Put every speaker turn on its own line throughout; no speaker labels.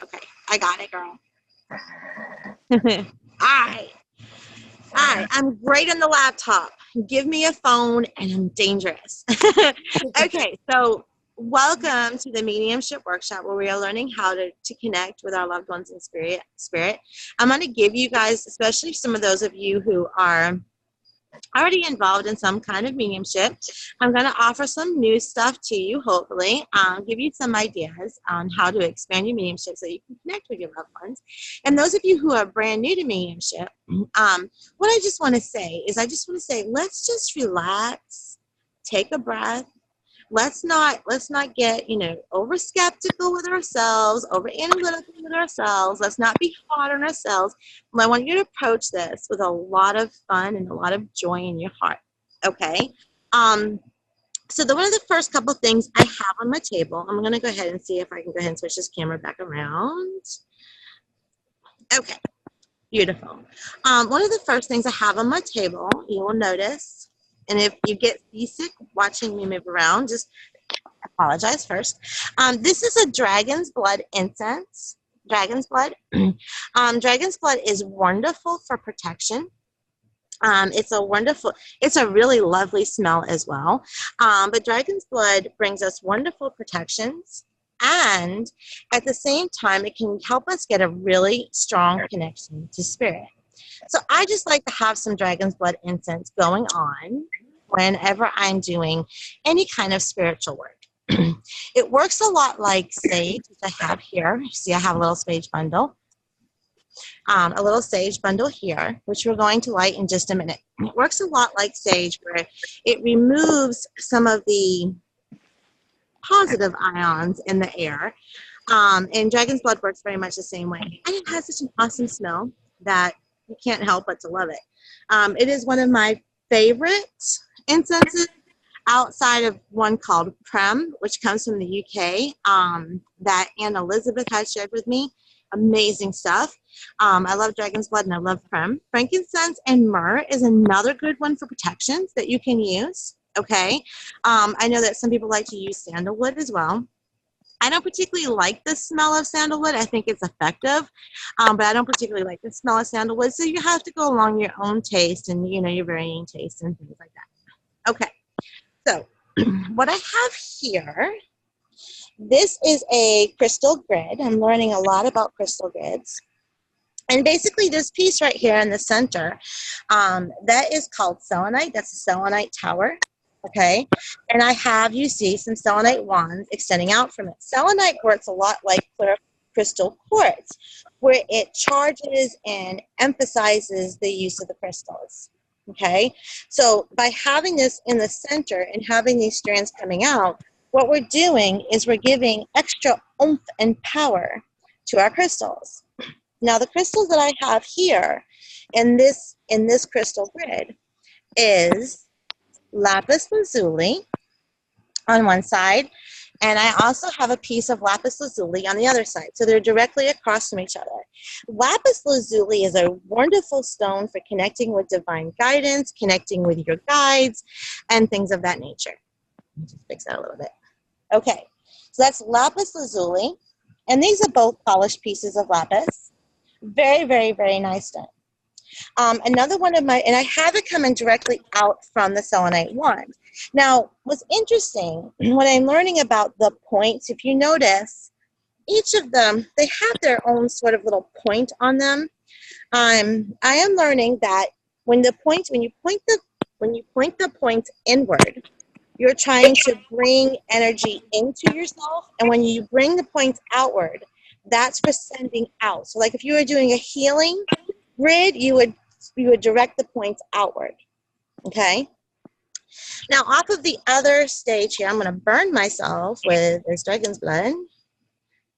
Okay, I got it, girl. All right, I'm great on the laptop. Give me a phone and I'm dangerous. Okay, so welcome to the Mediumship Workshop where we are learning how to connect with our loved ones in spirit. I'm going to give you guys, especially some of those of you who are already involved in some kind of mediumship, I'm going to offer some new stuff to you, hopefully, give you some ideas on how to expand your mediumship so you can connect with your loved ones. And those of you who are brand new to mediumship, what I just want to say is let's just relax, take a breath. Let's not get over skeptical with ourselves, over analytical with ourselves. Let's not be hard on ourselves. And I want you to approach this with a lot of fun and a lot of joy in your heart. Okay. So one of the first couple things I have on my table, I'm going to go ahead and see if I can go ahead and switch this camera back around. Okay. Beautiful. One of the first things I have on my table, you will notice, and if you get seasick watching me move around, just apologize first. This is a dragon's blood incense. Dragon's blood. Dragon's blood is wonderful for protection. It's a really lovely smell as well. But dragon's blood brings us wonderful protections. And at the same time, it can help us get a really strong connection to spirit. So I just like to have some dragon's blood incense going on whenever I'm doing any kind of spiritual work. It works a lot like sage, which I have here. See, I have a little sage bundle. A little sage bundle here, which we're going to light in just a minute. It works a lot like sage, where it removes some of the positive ions in the air. And dragon's blood works very much the same way. And it has such an awesome smell that you can't help but to love it. It is one of my favorite incenses outside of one called Prem, which comes from the UK, that Anne Elizabeth has shared with me. Amazing stuff. I love dragon's blood and I love Prem. Frankincense and myrrh is another good one for protections that you can use. Okay. I know that some people like to use sandalwood as well. I don't particularly like the smell of sandalwood. I think it's effective, but I don't particularly like the smell of sandalwood. So you have to go along your own taste and, your varying taste and things like that. Okay. So what I have here, this is a crystal grid. I'm learning a lot about crystal grids. And basically this piece right here in the center, that is called selenite. That's a selenite tower. Okay. And I have, you see, some selenite wands extending out from it. Selenite works a lot like clear crystal quartz, where it charges and emphasizes the use of the crystals. Okay. So by having this in the center and having these strands coming out, what we're doing is we're giving extra oomph and power to our crystals. Now, the crystals that I have here in this crystal grid is lapis lazuli on one side, and I also have a piece of lapis lazuli on the other side. So they're directly across from each other. Lapis lazuli is a wonderful stone for connecting with divine guidance, connecting with your guides, and things of that nature. Let me just fix that a little bit. Okay, so that's lapis lazuli, and these are both polished pieces of lapis. Very, very, very nice stone. Another one of my, and I have it coming directly out from the selenite wand. Now, what's interesting, when I'm learning about the points, if you notice, each of them, they have their own sort of little point on them. I am learning that when you point the points inward, you're trying to bring energy into yourself, and when you bring the points outward, that's for sending out. So like if you were doing a healing grid, you would direct the points outward. Okay. Now off of the other stage here, I'm going to burn myself with this dragon's blood.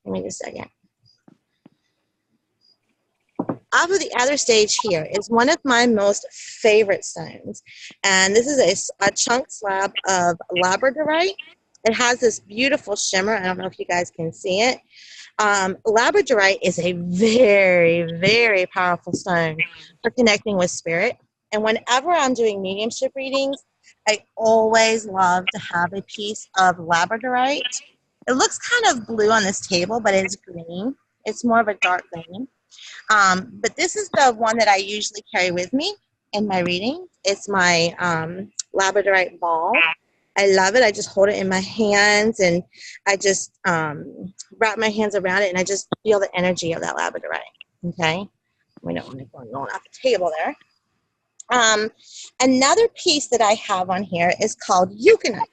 Give me just a second. Off of the other stage here is one of my most favorite stones. And this is a chunk slab of labradorite. It has this beautiful shimmer. I don't know if you guys can see it. Labradorite is a very, very powerful stone for connecting with spirit. And whenever I'm doing mediumship readings, I always love to have a piece of labradorite. It looks kind of blue on this table, but it's green. It's more of a dark green. But this is the one that I usually carry with me in my reading. It's my labradorite ball. I love it. I just hold it in my hands, and I just wrap my hands around it, and I just feel the energy of that labradorite. Okay? We don't want to go off the table there. Another piece that I have on here is called euconite.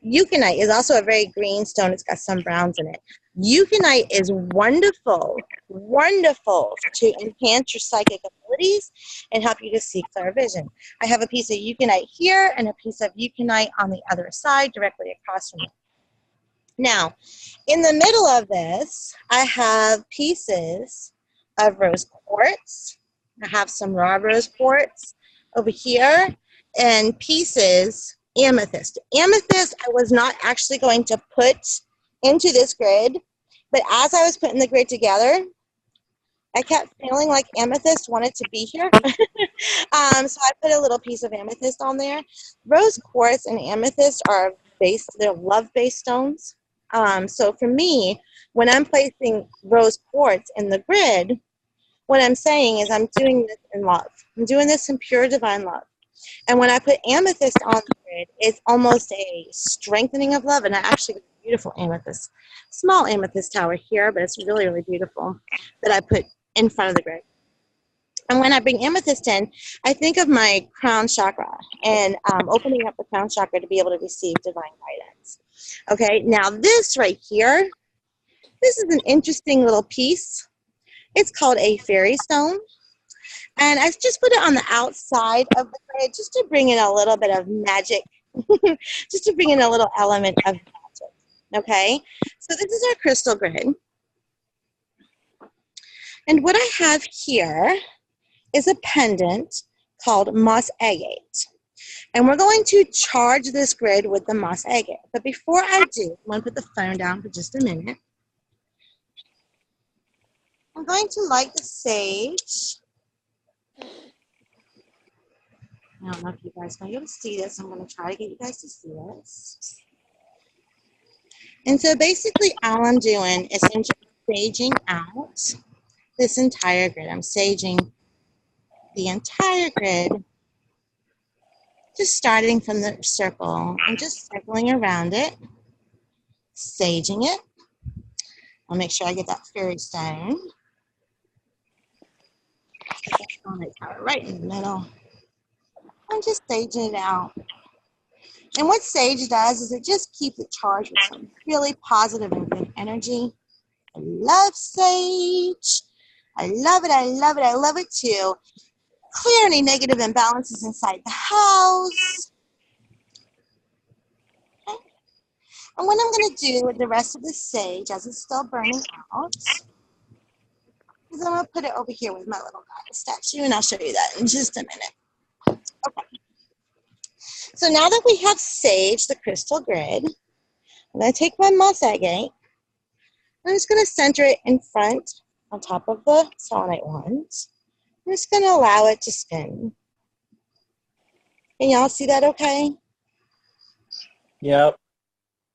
Euconite is also a very green stone. It's got some browns in it. Euconite is wonderful, wonderful to enhance your psychic abilities and help you to see clear vision. I have a piece of euconite here and a piece of euconite on the other side, directly across from it. Now, in the middle of this, I have pieces of rose quartz. I have some raw rose quartz over here, and pieces amethyst. Amethyst I was not actually going to put into this grid, but as I was putting the grid together, I kept feeling like amethyst wanted to be here. So I put a little piece of amethyst on there. Rose quartz and amethyst are they're love-based stones. So for me, when I'm placing rose quartz in the grid, what I'm saying is I'm doing this in love. I'm doing this in pure divine love. And when I put amethyst on the grid, it's almost a strengthening of love. And I actually got a beautiful amethyst, small amethyst tower here, but it's really, really beautiful, that I put in front of the grid. And when I bring amethyst in, I think of my crown chakra and opening up the crown chakra to be able to receive divine guidance. Okay, now this right here, this is an interesting little piece. It's called a fairy stone. And I just put it on the outside of the grid just to bring in a little bit of magic, just to bring in a little element of magic. Okay, so this is our crystal grid. And what I have here is a pendant called moss agate. And we're going to charge this grid with the moss agate. But before I do, I'm going to put the phone down for just a minute. I'm going to light the sage. I don't know if you guys might be able to see this. I'm going to try to get you guys to see this. And so basically all I'm doing is I'm just saging out this entire grid. I'm saging the entire grid, just starting from the circle. I'm just circling around it, saging it. I'll make sure I get that fairy stone. Right in the middle. I'm just saging it out. And what sage does is it just keeps it charged with some really positive and good energy. I love sage. I love it. I love it. I love it to clear any negative imbalances inside the house. Okay. And what I'm going to do with the rest of the sage as it's still burning out is I'm going to put it over here with my little goddess statue, and I'll show you that in just a minute. Okay. So now that we have sage, the crystal grid, I'm going to take my moss agate. I'm just going to center it in front on top of the selenite wands. I'm just going to allow it to spin. Can y'all see that okay?
Yep.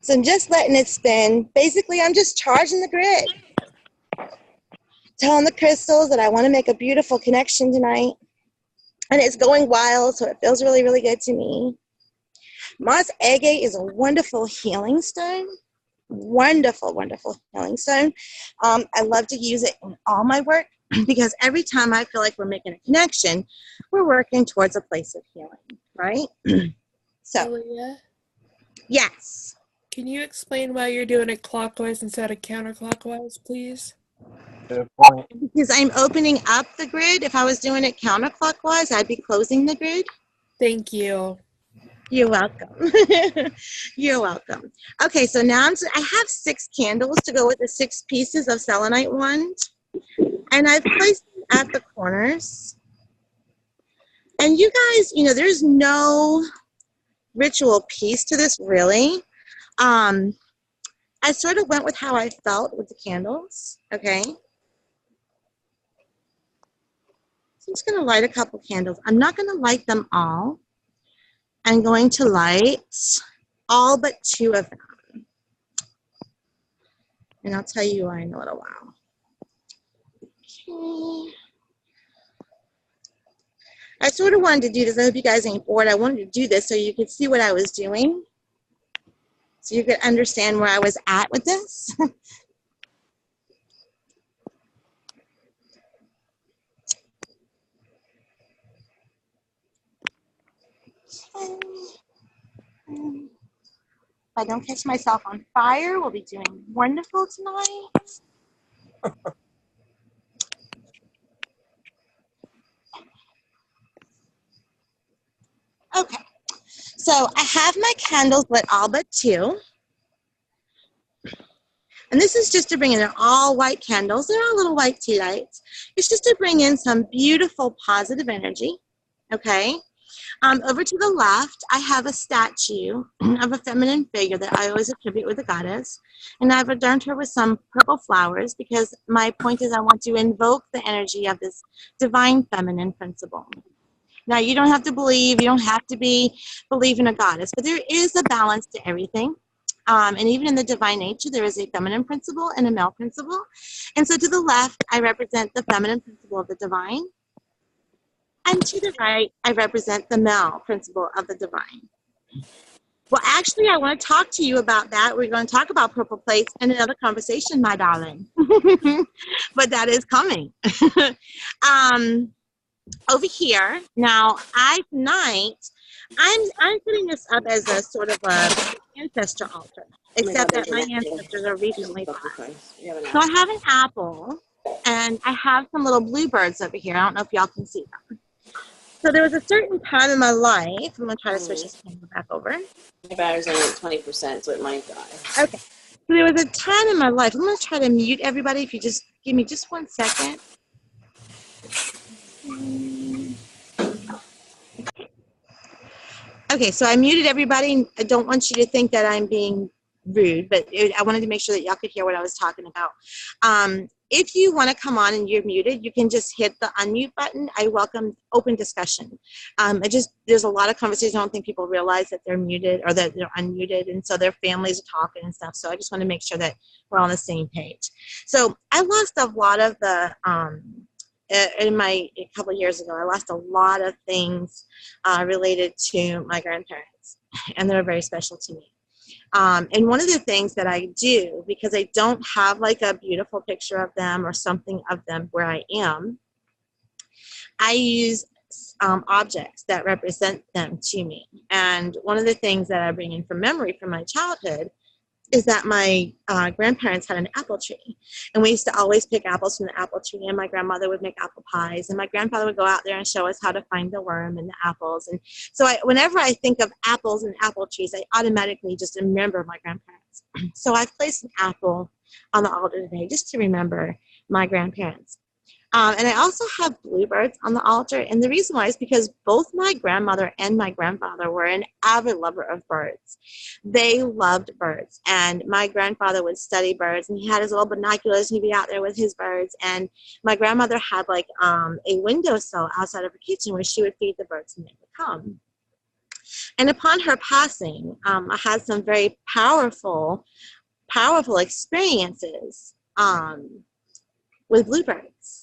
So I'm just letting it spin. Basically, I'm just charging the grid. Telling the crystals that I want to make a beautiful connection tonight. And it's going wild, so it feels really, really good to me. Moss agate is a wonderful healing stone. Wonderful, wonderful healing stone. I love to use it in all my work because every time I feel like we're making a connection, we're working towards a place of healing, right? So,
Alea,
yes.
can you explain why you're doing it clockwise instead of counterclockwise, please?
Good point.
Because I'm opening up the grid. If I was doing it counterclockwise, I'd be closing the grid.
Thank you.
You're welcome. You're welcome. Okay, so now I have 6 candles to go with the 6 pieces of selenite wand. And I've placed them at the corners. And you guys, you know, there's no ritual piece to this, really. I sort of went with how I felt with the candles, okay? So I'm just going to light a couple candles. I'm not going to light them all. I'm going to light all but 2 of them. And I'll tell you why in a little while. Okay. I sort of wanted to do this. I hope you guys ain't bored. I wanted to do this so you could see what I was doing, so you could understand where I was at with this. If I don't catch myself on fire, we'll be doing wonderful tonight. Okay, so I have my candles lit all but two. And this is just to bring in, they're all white candles. They're all little white tea lights. It's just to bring in some beautiful positive energy, okay? Over to the left, I have a statue of a feminine figure that I always attribute with the goddess. And I've adorned her with some purple flowers because my point is I want to invoke the energy of this divine feminine principle. Now, you don't have to believe, you don't have to believe in a goddess, but there is a balance to everything. And even in the divine nature, there is a feminine principle and a male principle. And so to the left, I represent the feminine principle of the divine. And to the right, I represent the male principle of the divine. Well, actually, I want to talk to you about that. We're going to talk about purple plates in another conversation, my darling. But that is coming. Over here, now, tonight, I'm putting this up as a sort of a ancestor altar, except that my ancestors are recently passed. So I have an apple, and I have some little bluebirds over here. I don't know if y'all can see them. So there was a certain time in my life, I'm going to try to switch this camera back over.
My battery's only at 20%, so it might die.
Okay. So there was a time in my life, I'm going to try to mute everybody if you just give me just 1 second. Okay, so I muted everybody. I don't want you to think that I'm being rude, but I wanted to make sure that y'all could hear what I was talking about. If you want to come on and you're muted, you can just hit the unmute button. I welcome open discussion. There's a lot of conversation. I don't think people realize that they're muted or that they're unmuted, and so their families are talking and stuff. So I just want to make sure that we're on the same page. So I lost a lot of the, a couple of years ago, I lost a lot of things related to my grandparents, and they're very special to me. And one of the things that I do, because I don't have like a beautiful picture of them or something of them where I am, I use objects that represent them to me. And one of the things that I bring in from memory from my childhood is that my grandparents had an apple tree, and we used to always pick apples from the apple tree, and my grandmother would make apple pies, and my grandfather would go out there and show us how to find the worm and the apples. And so whenever I think of apples and apple trees, I automatically just remember my grandparents. So I've placed an apple on the altar today just to remember my grandparents. And I also have bluebirds on the altar, and the reason why is because both my grandmother and my grandfather were an avid lover of birds. They loved birds, and my grandfather would study birds, and he had his little binoculars, and he'd be out there with his birds, and my grandmother had like a windowsill outside of her kitchen where she would feed the birds and they would come. And upon her passing, I had some very powerful experiences with bluebirds.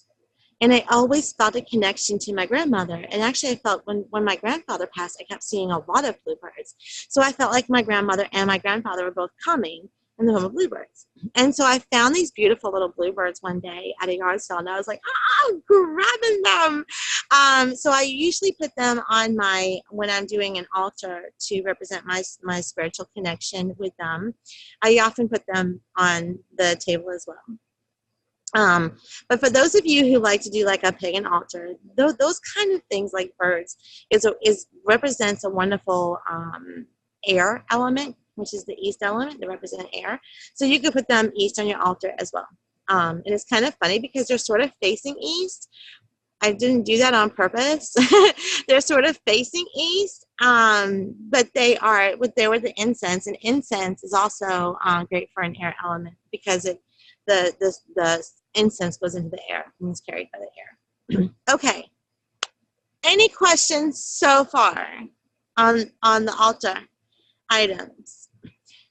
And I always felt a connection to my grandmother. And actually, I felt when my grandfather passed, I kept seeing a lot of bluebirds. So I felt like my grandmother and my grandfather were both coming in the home of bluebirds. And so I found these beautiful little bluebirds one day at a yard sale, and I was like, oh, grabbing them. So I usually put them on when I'm doing an altar to represent my spiritual connection with them. I often put them on the table as well. But for those of you who like to do like a pagan altar, those kind of things like birds represents a wonderful air element, which is the east element that represent air. So you could put them east on your altar as well. And it's kind of funny because they're sort of facing east. I didn't do that on purpose. They're sort of facing east, but they were the incense, and incense is also great for an air element because the incense goes into the air and is carried by the air. Okay. Any questions so far on the altar items?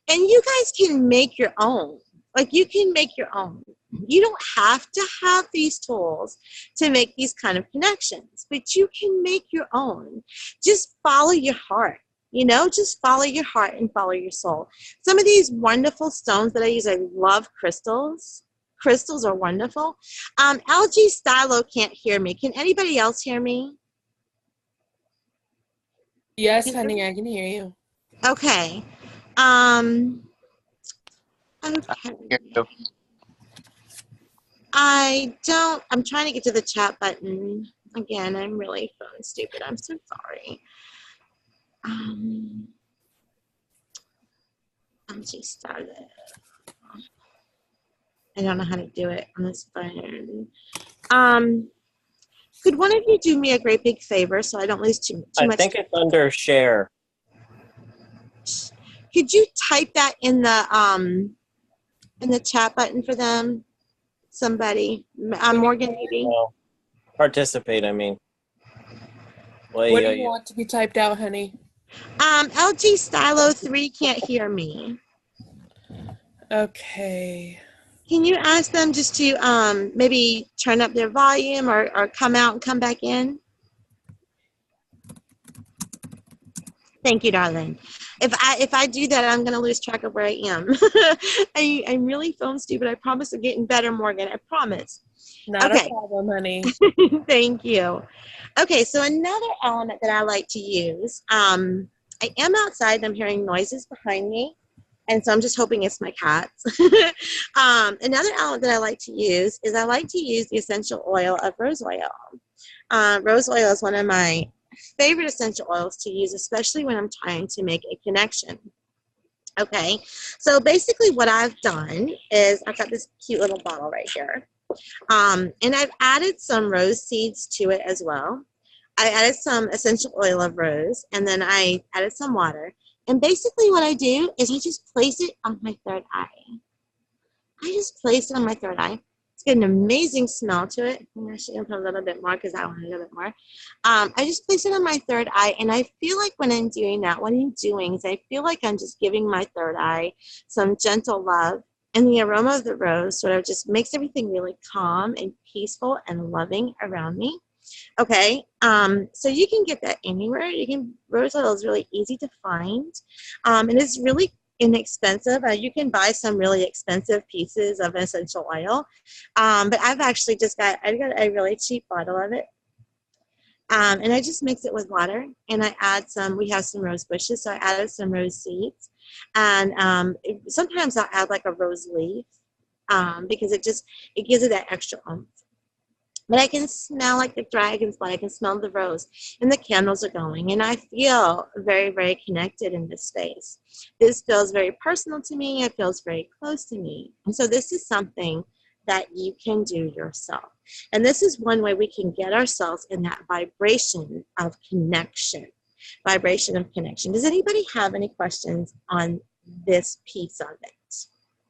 And you guys can make your own. Like you can make your own. You don't have to have these tools to make these kind of connections, but you can make your own. Just follow your heart. You know, just follow your heart and follow your soul. Some of these wonderful stones that I use, I love crystals. Crystals are wonderful. LG Stylo can't hear me. Can anybody else hear me?
Yes, honey, I can hear you.
Okay. Okay. I'm trying to get to the chat button. Again, I'm really phone stupid. I'm so sorry. LG Stylo. I don't know how to do it on this phone. Could one of you do me a great big favor so I don't lose too much?
I think it's under share.
Could you type that in the chat button for them? Somebody, Morgan, maybe.
Well, participate, I mean. Well,
What do you want to be typed out, honey?
LG Stylo 3 can't hear me.
Okay.
Can you ask them just to maybe turn up their volume or come out and come back in? Thank you, darling. If I do that, I'm going to lose track of where I am. I'm really phone stupid. I promise I'm getting better, Morgan. I promise.
Not
okay.
a problem, honey.
Thank you. Okay, so another element that I like to use, I am outside and I'm hearing noises behind me. And so I'm just hoping it's my cats. Another element that I like to use is I like to use the essential oil of rose oil. Rose oil is one of my favorite essential oils to use, especially when I'm trying to make a connection. Okay, so basically what I've done is I've got this cute little bottle right here. And I've added some rose seeds to it as well. I added some essential oil of rose, and then I added some water. And basically what I do is I just place it on my third eye. I just place it on my third eye. It's got an amazing smell to it. I'm actually going to put a little bit more because I want a little bit more. I just place it on my third eye, and I feel like when I'm doing that, what I'm doing is I feel like I'm just giving my third eye some gentle love. And the aroma of the rose sort of just makes everything really calm and peaceful and loving around me. Okay, so you can get that anywhere. Rose oil is really easy to find, and it's really inexpensive. You can buy some really expensive pieces of essential oil, but I've actually got a really cheap bottle of it, and I just mix it with water, and I add we have some rose bushes, so I added some rose seeds, and sometimes I'll add like a rose leaf because it gives it that extra oomph. But I can smell like the dragon's blood. I can smell the rose, and the candles are going, and I feel very, very connected in this space. This feels very personal to me. It feels very close to me. And so this is something that you can do yourself. And this is one way we can get ourselves in that vibration of connection. Vibration of connection. Does anybody have any questions on this piece of it?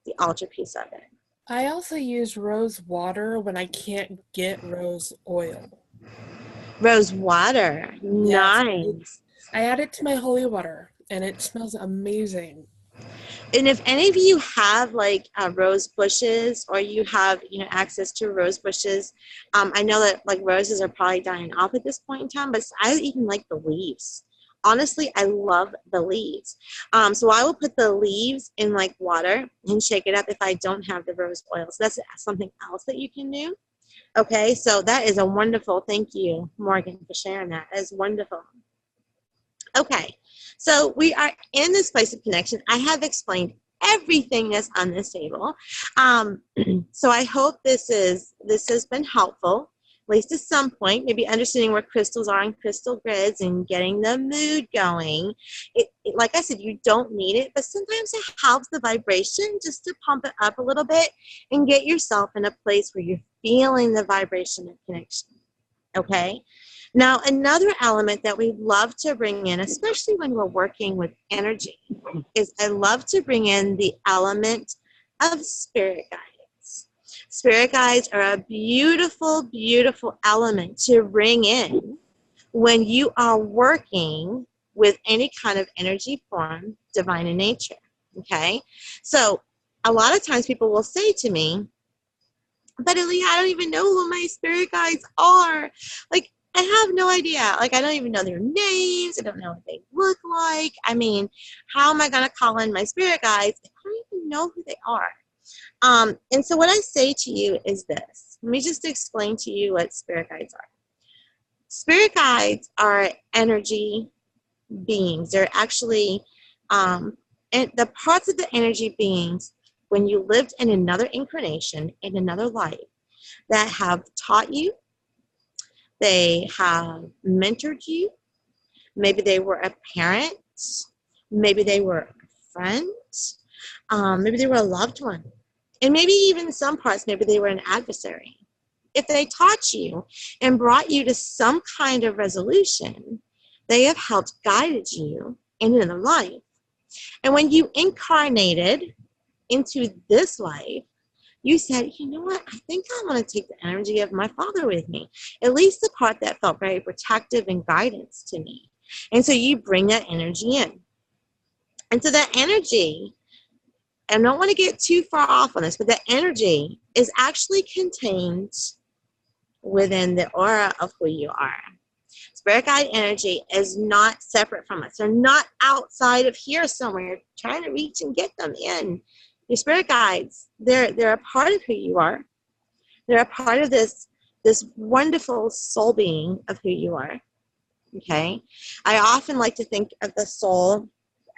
The altar piece of it?
I also use rose water when I can't get rose oil.
Rose water.
Yes.
Nice.
I add it to my holy water, and it smells amazing.
And if any of you have like rose bushes, or you have access to rose bushes, I know that like roses are probably dying off at this point in time, but I even like the leaves. Honestly, I love the leaves. So I will put the leaves in like water and shake it up if I don't have the rose oil. So that's something else that you can do. Okay, so that is a wonderful, thank you, Morgan, for sharing that. That is wonderful. Okay, so we are in this place of connection. I have explained everything that's on this table. So I hope this has been helpful, at least at some point, maybe understanding where crystals are on crystal grids and getting the mood going. Like I said, you don't need it, but sometimes it helps the vibration just to pump it up a little bit and get yourself in a place where you're feeling the vibration of connection. Okay? Now, another element that we love to bring in, especially when we're working with energy, is I love to bring in the element of spirit guides. Spirit guides are a beautiful, beautiful element to bring in when you are working with any kind of energy form, divine in nature. Okay? So a lot of times people will say to me, but Alea, I don't even know who my spirit guides are. Like, I have no idea. Like, I don't even know their names. I don't know what they look like. I mean, how am I going to call in my spirit guides if I don't even know who they are? And so what I say to you is this. Let me just explain to you what spirit guides are. Spirit guides are energy beings. They're actually and the parts of the energy beings when you lived in another incarnation, in another life, that have taught you, they have mentored you, maybe they were a parent, maybe they were a friend, maybe they were a loved one, and maybe even some parts, maybe they were an adversary. If they taught you and brought you to some kind of resolution, they have helped guided you in another life. And when you incarnated into this life, you said, you know what, I think I want to take the energy of my father with me, at least the part that felt very protective and guidance to me. And so you bring that energy in. And so that energy, I don't want to get too far off on this, but that energy is actually contained within the aura of who you are. Spirit guide energy is not separate from us. They're not outside of here somewhere trying to reach and get them in. Your spirit guides, they're a part of who you are. They're a part of this wonderful soul being of who you are. Okay? I often like to think of the soul.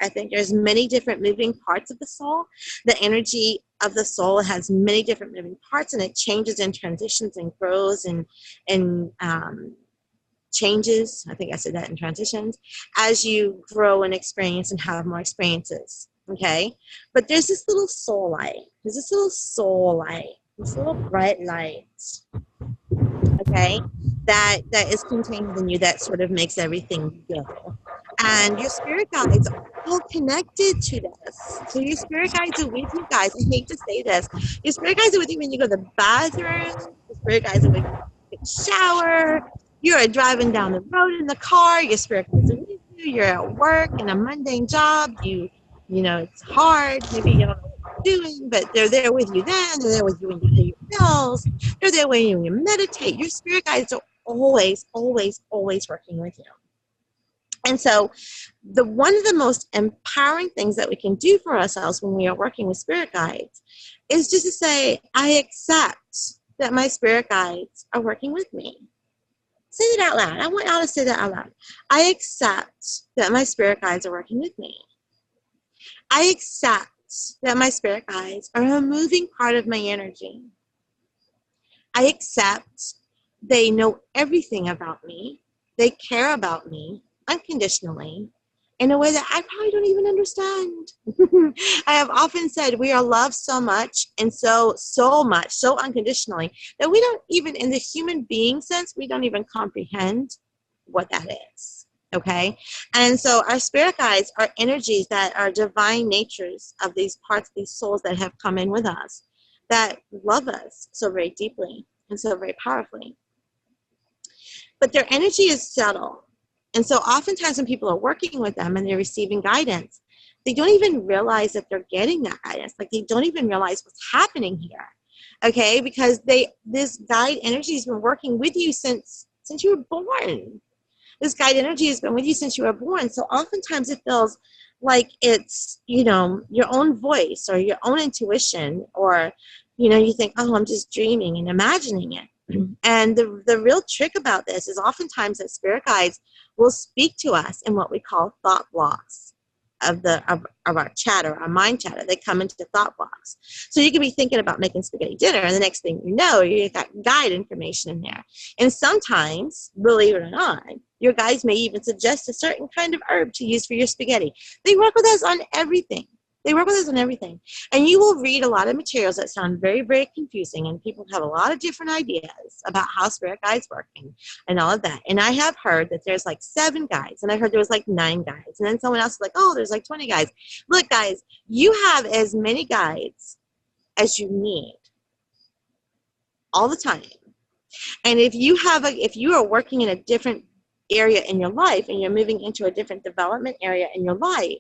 I think there's many different moving parts of the soul. The energy of the soul has many different moving parts, and it changes and transitions and grows and changes. I think I said that in transitions as you grow and experience and have more experiences. Okay, but there's this little soul light. There's this little soul light. This little bright light. Okay, that is contained in you that sort of makes everything go. And your spirit guides are all connected to this. So your spirit guides are with you guys. I hate to say this. Your spirit guides are with you when you go to the bathroom. Your spirit guides are with you when you take a shower. You're driving down the road in the car. Your spirit guides are with you. You're at work in a mundane job. You know, it's hard. Maybe you don't know what you're doing, but they're there with you then. They're there with you when you pay your bills. They're there when you meditate. Your spirit guides are always, always, always working with you. And so one of the most empowering things that we can do for ourselves when we are working with spirit guides is just to say, I accept that my spirit guides are working with me. Say that out loud. I want y'all to say that out loud. I accept that my spirit guides are working with me. I accept that my spirit guides are a moving part of my energy. I accept they know everything about me. They care about me unconditionally in a way that I probably don't even understand. I have often said we are loved so much and so much, so unconditionally that we don't even, in the human being sense, we don't even comprehend what that is. Okay? And so our spirit guides are energies that are divine natures of these parts, these souls that have come in with us, that love us so very deeply and so very powerfully. But their energy is subtle. And so oftentimes when people are working with them and they're receiving guidance, they don't even realize that they're getting that guidance. Like they don't even realize what's happening here. Okay? Because this guide energy has been working with you since you were born. This guide energy has been with you since you were born. So oftentimes it feels like it's, your own voice or your own intuition, or, you think, oh, I'm just dreaming and imagining it. And the real trick about this is oftentimes that spirit guides will speak to us in what we call thought blocks of our chatter, our mind chatter. They come into the thought blocks. So you can be thinking about making spaghetti dinner, and the next thing you know, you've got guide information in there. And sometimes, believe it or not, your guides may even suggest a certain kind of herb to use for your spaghetti. They work with us on everything. And you will read a lot of materials that sound very, very confusing, and people have a lot of different ideas about how spirit guides work and all of that. And I have heard that there's like 7 guides, and I heard there was like 9 guides. And then someone else was like, oh, there's like 20 guides. Look, guys, you have as many guides as you need all the time. And if you are working in a different area in your life and you're moving into a different development area in your life,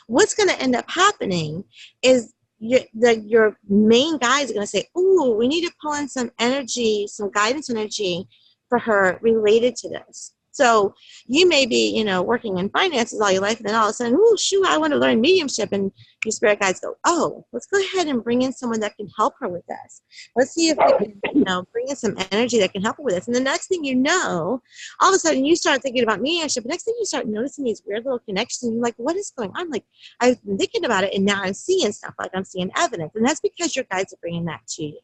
what's going to end up happening is your main guides are going to say, ooh, we need to pull in some energy, some guidance energy for her related to this. So you may be, you know, working in finances all your life, and then all of a sudden, ooh, shoot, I want to learn mediumship. And your spirit guides go, oh, let's go ahead and bring in someone that can help her with this. Let's see if we can, you know, bring in some energy that can help her with this. And the next thing you know, all of a sudden you start thinking about mediumship. The next thing you start noticing these weird little connections, and you're like, what is going on? Like, I've been thinking about it, and now I'm seeing stuff, like I'm seeing evidence. And that's because your guides are bringing that to you.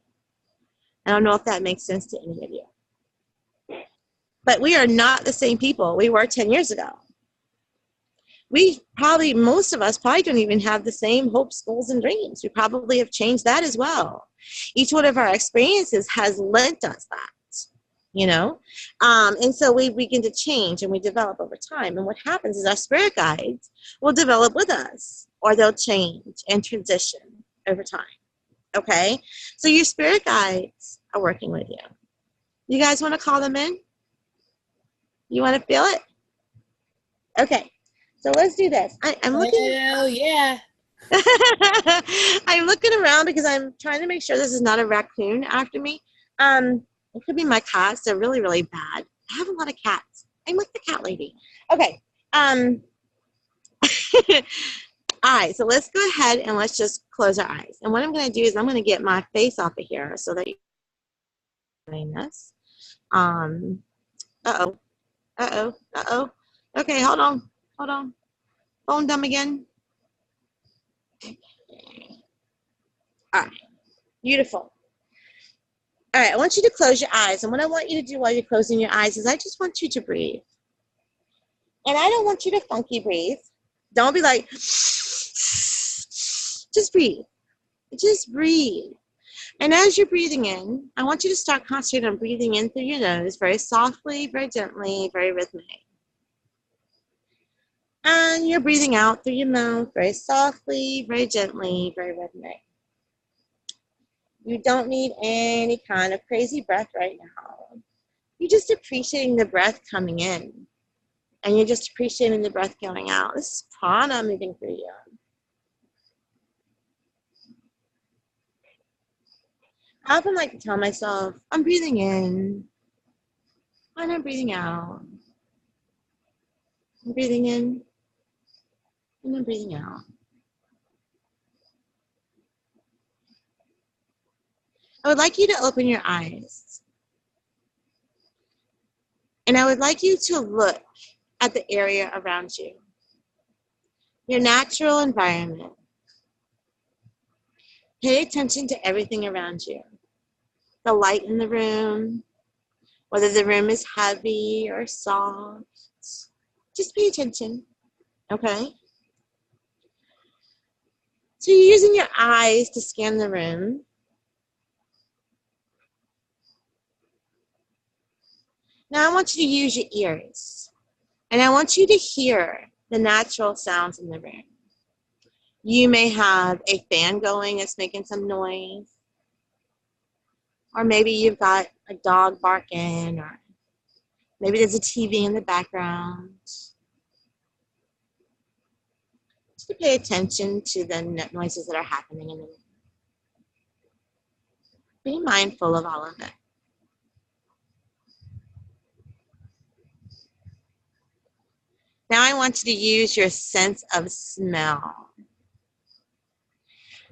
I don't know if that makes sense to any of you. But we are not the same people we were 10 years ago. Most of us probably don't even have the same hopes, goals, and dreams. We probably have changed that as well. Each one of our experiences has lent us that, you know? And so we begin to change and we develop over time. And what happens is our spirit guides will develop with us, or they'll change and transition over time, okay? So your spirit guides are working with you. You guys want to call them in? You want to feel it? Okay, so let's do this. I'm looking.
Hell yeah.
I'm looking around because I'm trying to make sure this is not a raccoon after me. It could be my cats. They're really, really bad. I have a lot of cats. I'm like the cat lady. Okay. All right, so let's go ahead and let's just close our eyes. And what I'm going to do is I'm going to get my face off of here so that you can doing this. Uh-oh. Uh-oh. Uh-oh. Okay, hold on. Hold on. Phone dumb again. Okay. All right. Beautiful. All right, I want you to close your eyes. And what I want you to do while you're closing your eyes is I just want you to breathe. And I don't want you to funky breathe. Don't be like, just breathe. Just breathe. And as you're breathing in, I want you to start concentrating on breathing in through your nose, very softly, very gently, very rhythmic. And you're breathing out through your mouth, very softly, very gently, very rhythmic. You don't need any kind of crazy breath right now. You're just appreciating the breath coming in. And you're just appreciating the breath going out. This is prana moving through you. I often like to tell myself, I'm breathing in, and I'm breathing out. I'm breathing in, and I'm breathing out. I would like you to open your eyes. And I would like you to look at the area around you, your natural environment. Pay attention to everything around you. The light in the room, whether the room is heavy or soft. Just pay attention, okay? So you're using your eyes to scan the room. Now I want you to use your ears. And I want you to hear the natural sounds in the room. You may have a fan going that's making some noise. Or maybe you've got a dog barking, or maybe there's a TV in the background. Just to pay attention to the noises that are happening in the room. Be mindful of all of it. Now I want you to use your sense of smell.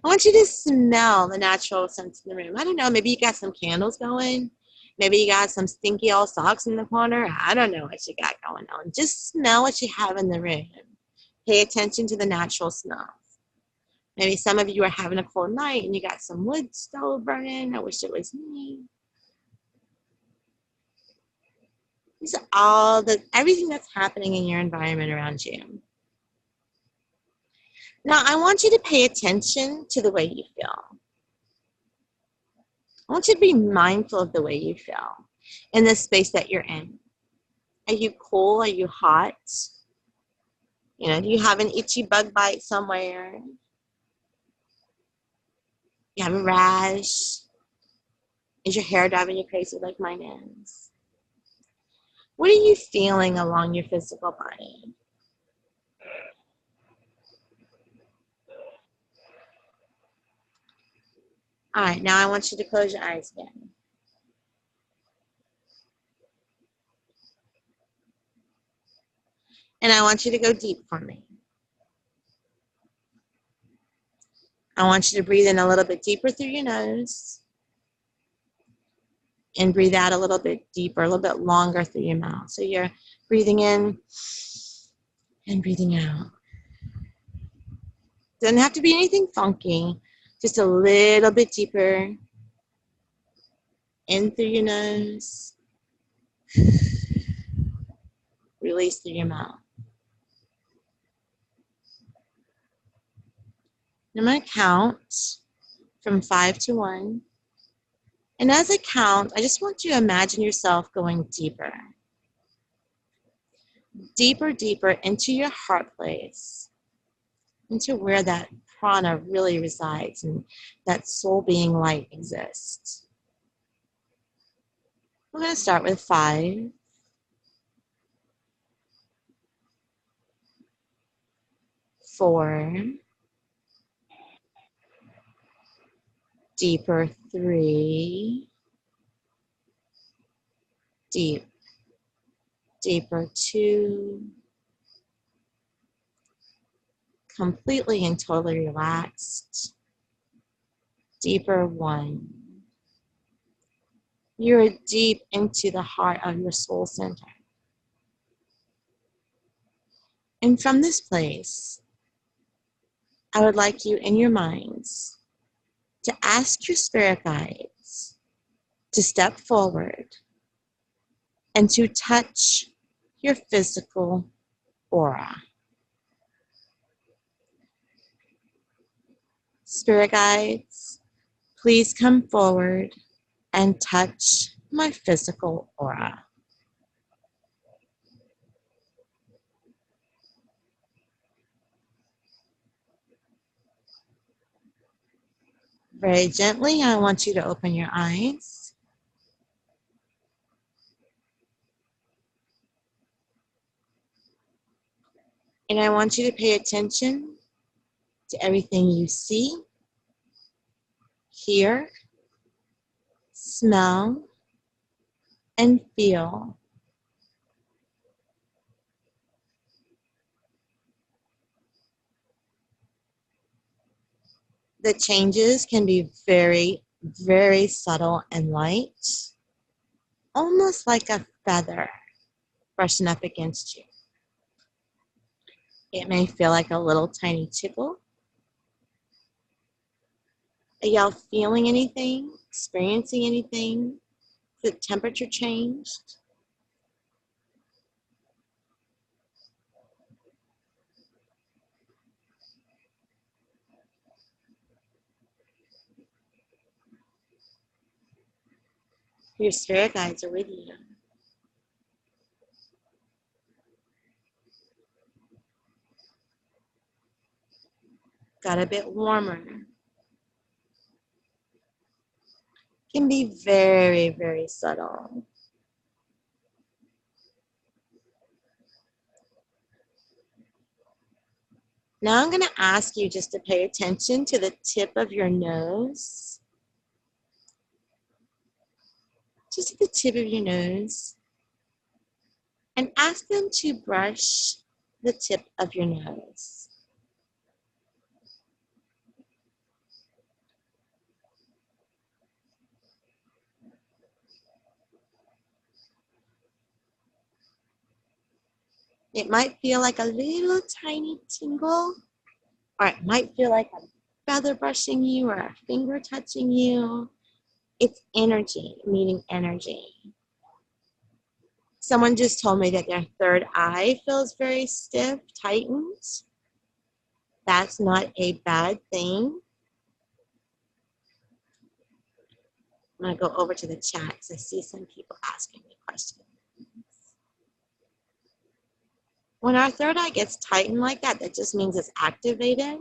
I want you to smell the natural scents in the room. I don't know, maybe you got some candles going. Maybe you got some stinky old socks in the corner. I don't know what you got going on. Just smell what you have in the room. Pay attention to the natural smells. Maybe some of you are having a cold night and you got some wood stove burning. I wish it was me. These are everything that's happening in your environment around you. Now, I want you to pay attention to the way you feel. I want you to be mindful of the way you feel in the space that you're in. Are you cold? Are you hot? You know, do you have an itchy bug bite somewhere? You have a rash? Is your hair driving you crazy like mine is? What are you feeling along your physical body? All right, now I want you to close your eyes again. And I want you to go deep for me. I want you to breathe in a little bit deeper through your nose and breathe out a little bit deeper, a little bit longer through your mouth. So you're breathing in and breathing out. Doesn't have to be anything funky, just a little bit deeper. In through your nose, release through your mouth. I'm going to count from 5 to 1. And as I count, I just want you to imagine yourself going deeper. Deeper, deeper into your heart place. Into where that prana really resides and that soul being light exists. We're going to start with 5. 4. Deeper 3. Deep. Deeper 2. Completely and totally relaxed. Deeper 1. You're deep into the heart of your soul center. And from this place, I would like you in your minds to ask your spirit guides to step forward and to touch your physical aura. Spirit guides, please come forward and touch my physical aura. Very gently, I want you to open your eyes. And I want you to pay attention to everything you see, hear, smell, and feel. The changes can be very, very subtle and light, almost like a feather brushing up against you. It may feel like a little tiny tickle. Are y'all feeling anything? Experiencing anything? The temperature changed? Your spirit guides are with you. Got a bit warmer. Can be very, very subtle. Now I'm going to ask you just to pay attention to the tip of your nose. Just at the tip of your nose. And ask them to brush the tip of your nose. It might feel like a little tiny tingle, or it might feel like a feather brushing you or a finger touching you. It's energy, meaning energy. Someone just told me that their third eye feels very stiff, tightened. That's not a bad thing. I'm going to go over to the chat because I see some people asking me questions. When our third eye gets tightened like that, that just means it's activated.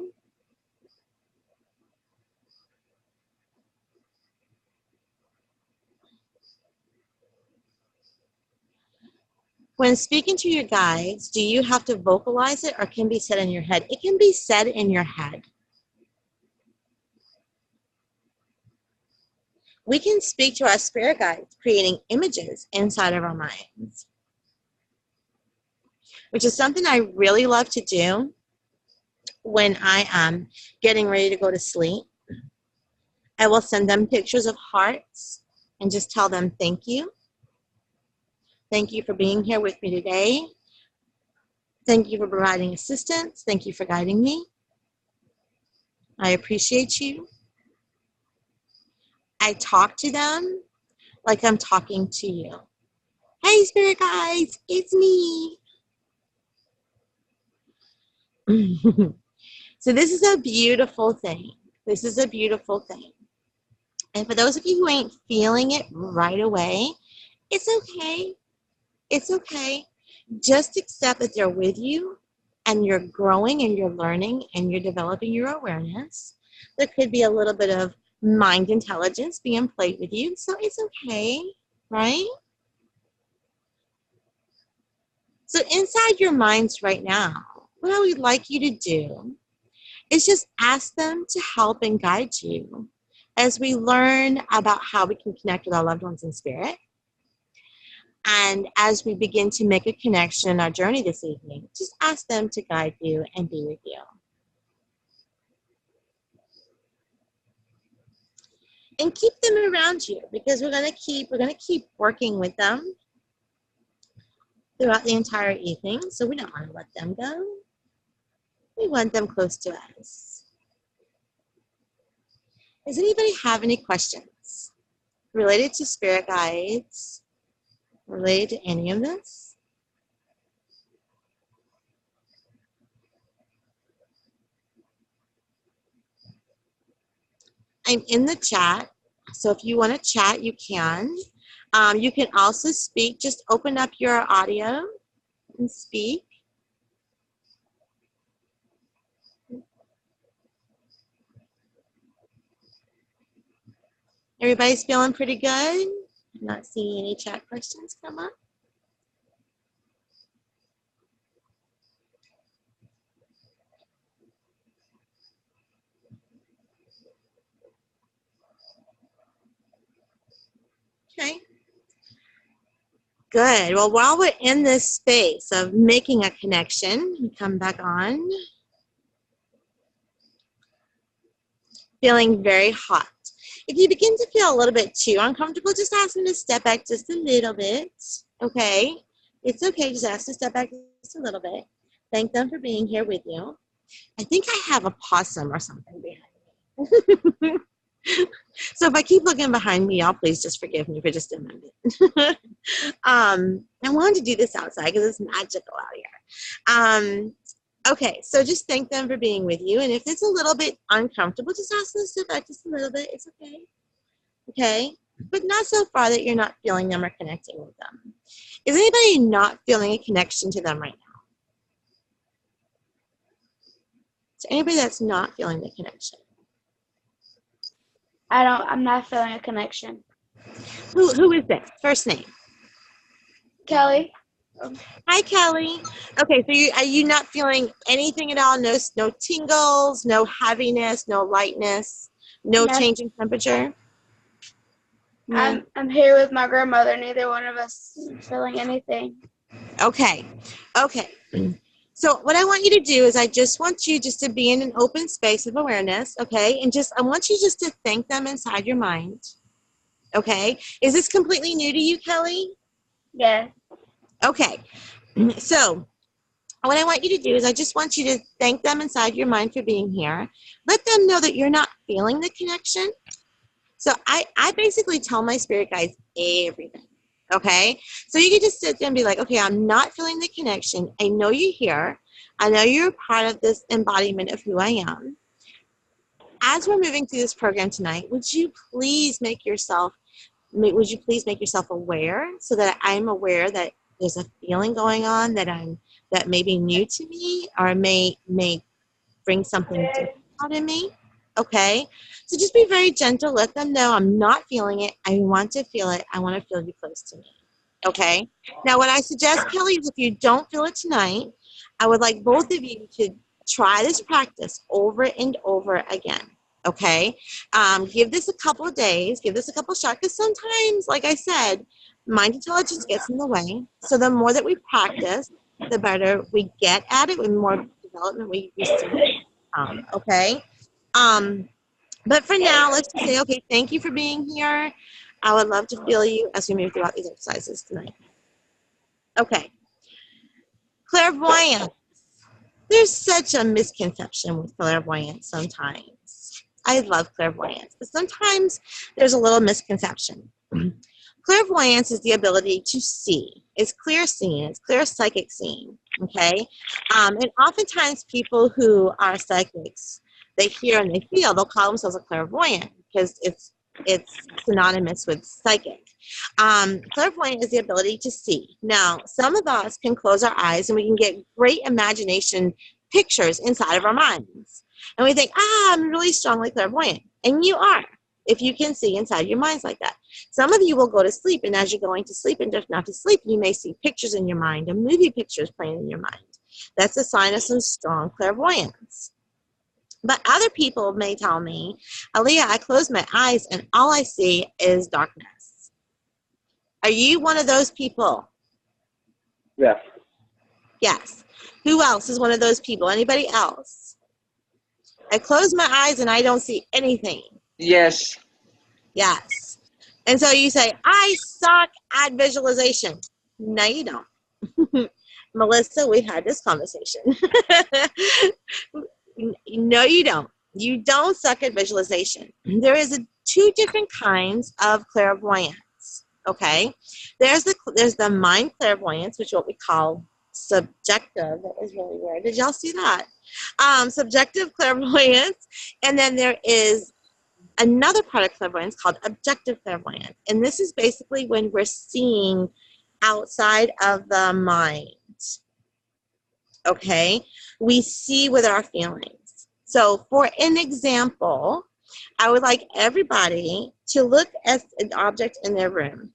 When speaking to your guides, do you have to vocalize it or can be said in your head? It can be said in your head. we can speak to our spirit guides, creating images inside of our minds, which is something I really love to do when I am getting ready to go to sleep. I will send them pictures of hearts and just tell them thank you. Thank you for being here with me today. Thank you for providing assistance. Thank you for guiding me. I appreciate you. I talk to them like I'm talking to you. Hey, spirit guides, it's me. So this is a beautiful thing. This is a beautiful thing. And for those of you who ain't feeling it right away, it's okay. It's okay. Just accept that they're with you and you're growing and you're learning and you're developing your awareness. There could be a little bit of mind intelligence being played with you, so it's okay, right? So inside your minds right now, what I would like you to do is just ask them to help and guide you as we learn about how we can connect with our loved ones in spirit. And as we begin to make a connection in our journey this evening, just ask them to guide you and be with you. And keep them around you, because we're gonna keep working with them throughout the entire evening. So we don't want to let them go. We want them close to us. Does anybody have any questions related to spirit guides, related to any of this? I'm in the chat, so if you want to chat, you can. You can also speak. Just open up your audio and speak. Everybody's feeling pretty good? I'm not seeing any chat questions come up. Okay. Good. Well, while we're in this space of making a connection, come back on. Feeling very hot. If you begin to feel a little bit too uncomfortable, just ask them to step back just a little bit. Okay? It's okay. Just ask them to step back just a little bit. Thank them for being here with you. I think I have a possum or something behind me. So if I keep looking behind me, y'all please just forgive me for just a minute. I wanted to do this outside because it's magical out here. Okay, so just thank them for being with you. And if it's a little bit uncomfortable, just ask them to step back just a little bit. It's okay. Okay? But not so far that you're not feeling them or connecting with them. Is anybody not feeling a connection to them right now? Is there anybody that's not feeling the connection?
I'm not feeling a connection.
Who is this? First name?
Kelly?
Hi, Kelly. Okay, so are you not feeling anything at all? No tingles, no heaviness, no lightness, no change in temperature?
I'm here with my grandmother. Neither one of us is feeling anything.
Okay. So what I want you to do is I just want you just to be in an open space of awareness, okay? And I want you just to thank them inside your mind, okay? Is this completely new to you, Kelly?
Yeah.
Okay. So what I want you to do is I just want you to thank them inside your mind for being here. Let them know that you're not feeling the connection. So I basically tell my spirit guides everything. Okay, so you can just sit there and be like, okay, I'm not feeling the connection. I know you're here. I know you're a part of this embodiment of who I am. As we're moving through this program tonight, would you please make yourself aware so that I'm aware that there's a feeling going on that may be new to me or may bring something different out in me. Okay, so just be very gentle. Let them know I'm not feeling it. I want to feel it. I want to feel you close to me. Okay, now what I suggest, Kelly, is if you don't feel it tonight, I would like both of you to try this practice over and over again. Okay, give this a couple of days, give this a couple of shots, because sometimes, like I said, mind intelligence gets in the way. So the more that we practice, the better we get at it, and more development we see. Okay, but for now, let's just say, okay, thank you for being here. I would love to feel you as we move throughout these exercises tonight. Okay, clairvoyance. There's such a misconception with clairvoyance sometimes. I love clairvoyance, but sometimes there's a little misconception. Clairvoyance is the ability to see. It's clear seeing. It's clear psychic seeing, okay? And oftentimes people who are psychics, they hear and they feel, they'll call themselves a clairvoyant because it's synonymous with psychic. Clairvoyant is the ability to see. Now, some of us can close our eyes and we can get great imagination pictures inside of our minds. And we think, I'm really strongly clairvoyant. And you are, if you can see inside your minds like that. Some of you will go to sleep, and as you're going to sleep and drifting off to sleep, you may see pictures in your mind, and movie pictures playing in your mind. That's a sign of some strong clairvoyance. But other people may tell me, Alea, I close my eyes and all I see is darkness. Are you one of those people?
Yes.
Yes. Who else is one of those people? Anybody else? I close my eyes and I don't see anything.
Yes.
Yes. And so you say, I suck at visualization. No, you don't. Melissa, we had this conversation. No, you don't. You don't suck at visualization. There is two different kinds of clairvoyance, okay? There's the mind clairvoyance, which is what we call subjective. That was really weird. Did y'all see that? Subjective clairvoyance. And then there is another part of clairvoyance called objective clairvoyance. And this is basically when we're seeing outside of the mind. Okay, we see with our feelings. So for an example, I would like everybody to look at an object in their room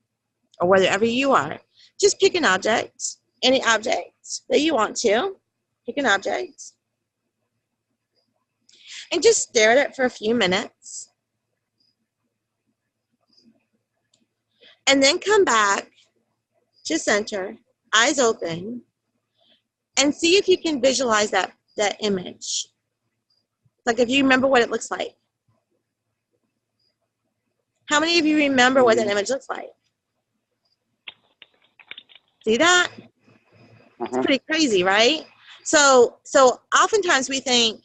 or wherever you are. Just pick an object, any object that you want to. Pick an object. And just stare at it for a few minutes. And then come back to center, eyes open, and see if you can visualize that image. Like if you remember what it looks like. How many of you remember what that image looks like? See that? It's pretty crazy, right? So oftentimes we think,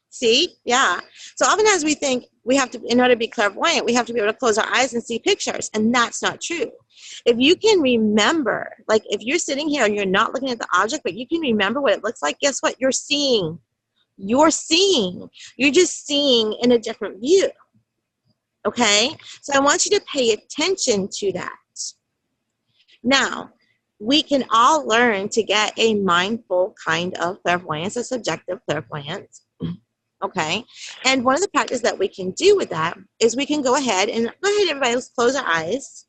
see? Yeah. So oftentimes we think we have to, in order to be clairvoyant, we have to be able to close our eyes and see pictures, and that's not true. If you can remember, like if you're sitting here and you're not looking at the object, but you can remember what it looks like, guess what? You're seeing. You're seeing. You're just seeing in a different view. Okay? So I want you to pay attention to that. Now, we can all learn to get a mindful kind of clairvoyance, a subjective clairvoyance. Okay? And one of the practices that we can do with that is we can go ahead, everybody, let's close our eyes.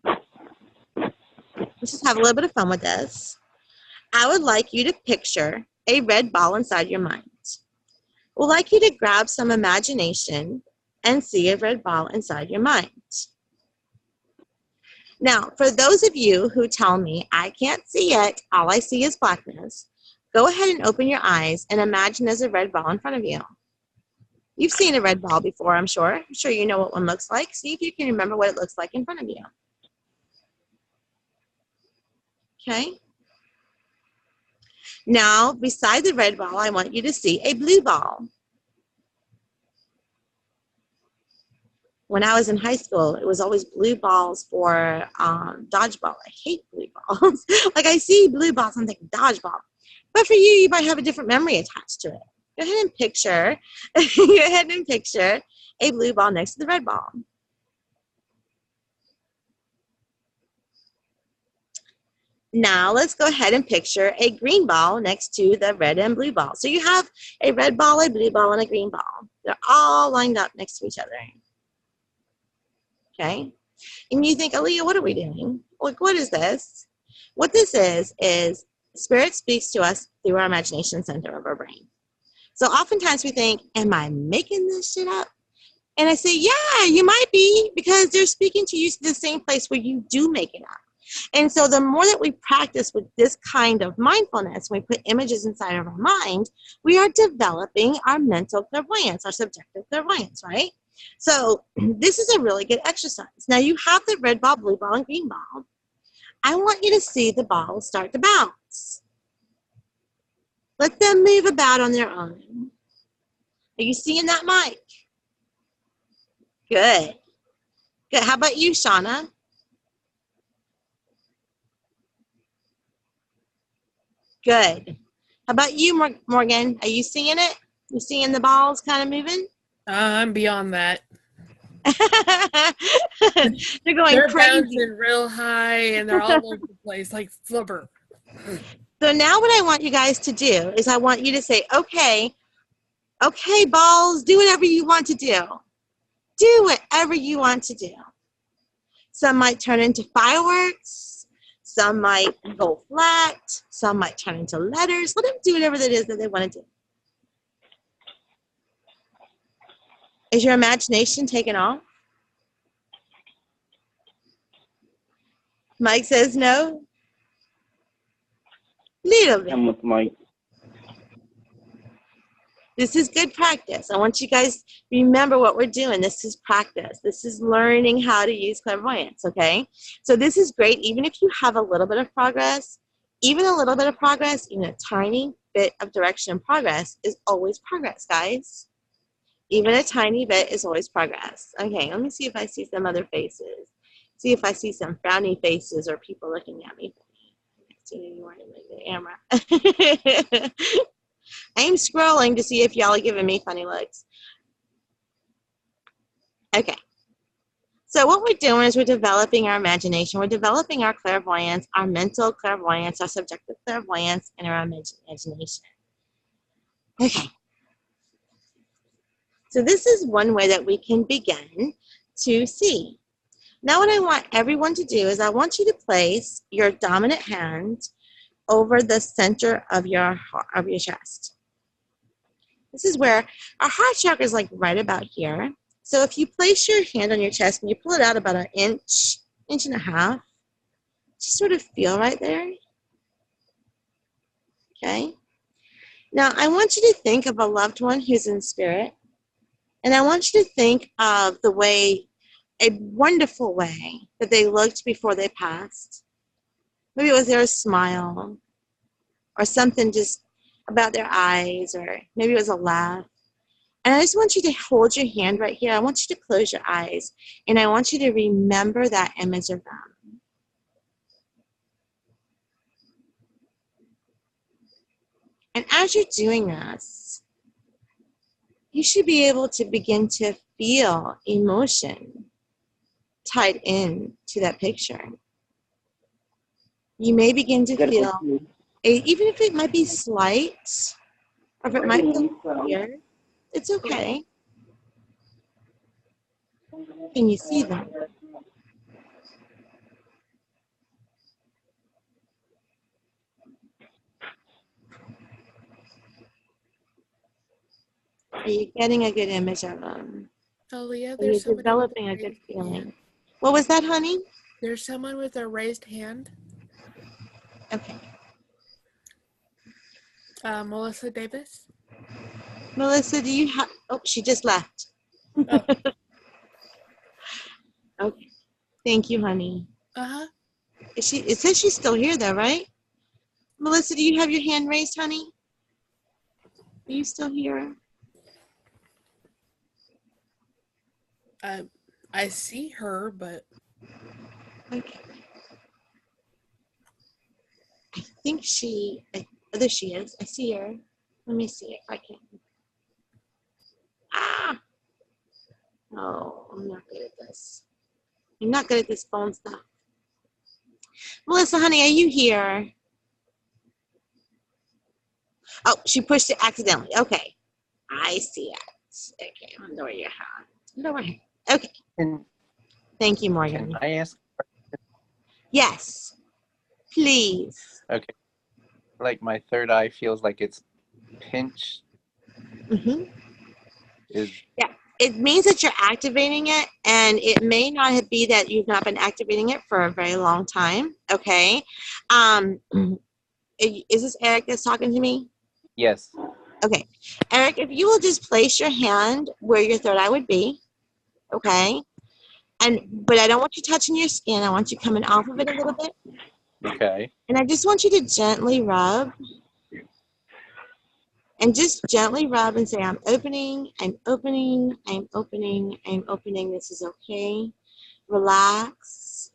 Let's just have a little bit of fun with this. I would like you to picture a red ball inside your mind. We'd like you to grab some imagination and see a red ball inside your mind. Now, for those of you who tell me, I can't see it, all I see is blackness, go ahead and open your eyes and imagine there's a red ball in front of you. You've seen a red ball before, I'm sure. I'm sure you know what one looks like. See if you can remember what it looks like in front of you. Okay. Now, beside the red ball, I want you to see a blue ball. When I was in high school, it was always blue balls for dodgeball. I hate blue balls. Like I see blue balls, I'm thinking dodgeball. But for you, you might have a different memory attached to it. Go ahead and picture, a blue ball next to the red ball. Now let's go ahead and picture a green ball next to the red and blue ball. So you have a red ball, a blue ball, and a green ball. They're all lined up next to each other. Okay? And you think, Alea, what are we doing? Like, what is this? What this is Spirit speaks to us through our imagination center of our brain. So oftentimes we think, am I making this shit up? And I say, yeah, you might be, because they're speaking to you to the same place where you do make it up. And so the more that we practice with this kind of mindfulness, when we put images inside of our mind, we are developing our mental clairvoyance, our subjective clairvoyance, right? So this is a really good exercise. Now you have the red ball, blue ball, and green ball. I want you to see the balls start to bounce. Let them move about on their own. Are you seeing that, Mike? Good. Good. How about you, Shauna? Good. How about you, Morgan? Are you seeing it? You seeing the balls kind of moving?
I'm beyond that.
They're going
They're
crazy.
bouncing real high and they're all over the place like flubber.
So now what I want you guys to do is I want you to say, okay, balls, do whatever you want to do. Do whatever you want to do. Some might turn into fireworks. Some might go flat. Some might turn into letters. Let them do whatever it is that they want to do. Is your imagination taken off? Mike says no. Little bit.
I'm with Mike.
This is good practice. I want you guys to remember what we're doing. This is practice. This is learning how to use clairvoyance, okay? So this is great. Even if you have a little bit of progress, even a little bit of progress, even a tiny bit of direction and progress is always progress, guys. Even a tiny bit is always progress. Okay, let me see if I see some other faces. See if I see some frowny faces or people looking at me. I can't see anyone in the camera. I'm scrolling to see if y'all are giving me funny looks. Okay. So what we're doing is we're developing our imagination. We're developing our clairvoyance, our mental clairvoyance, our subjective clairvoyance, and our imagination. Okay. So this is one way that we can begin to see. Now what I want everyone to do is I want you to place your dominant hand over the center of your chest. This is where our heart chakra is like right about here. So if you place your hand on your chest and you pull it out about an inch and a half, just sort of feel right there. Okay. Now I want you to think of a loved one who's in spirit. And I want you to think of the way, a wonderful way that they looked before they passed. Maybe it was their smile or something just about their eyes, or maybe it was a laugh. And I just want you to hold your hand right here. I want you to close your eyes, and I want you to remember that image of them. And as you're doing this, you should be able to begin to feel emotion tied in to that picture. You may begin to feel, even if it might be slight, or if it might feel weird, it's okay. Can you see them? Are you getting a good image of them?
Alea,
Are you
there's somebody
developing a
with
good
raised
feeling?
hand.
What was that, honey?
There's someone with a raised hand.
Okay.
Melissa Davis.
Melissa, do you have, oh, she just left.
Oh.
Okay. Thank you, honey.
Uh-huh.
It says she's still here though, right? Melissa, do you have your hand raised, honey? Are you still here?
I see her, but
Okay. I think there she is. I see her. Let me see if I can. Ah! Oh, I'm not good at this. I'm not good at this phone stuff. Melissa, honey, are you here? Oh, she pushed it accidentally. Okay. I see it. Okay, I'll lower your hand. Lower hand. Okay. Thank you, Morgan.
Can I ask?
Yes. Please.
Okay. Like my third eye feels like it's pinched
Mm-hmm.
Is
It means that you're activating it, and it may not be that you've not been activating it for a very long time. Okay. Is this Eric that's talking to me?
yes.
Okay. Eric, if you will just place your hand where your third eye would be. Okay. But I don't want you touching your skin. I want you coming off of it a little bit.
Okay.
And I just want you to gently rub. And just gently rub and say, I'm opening, I'm opening, I'm opening, I'm opening. This is okay. Relax.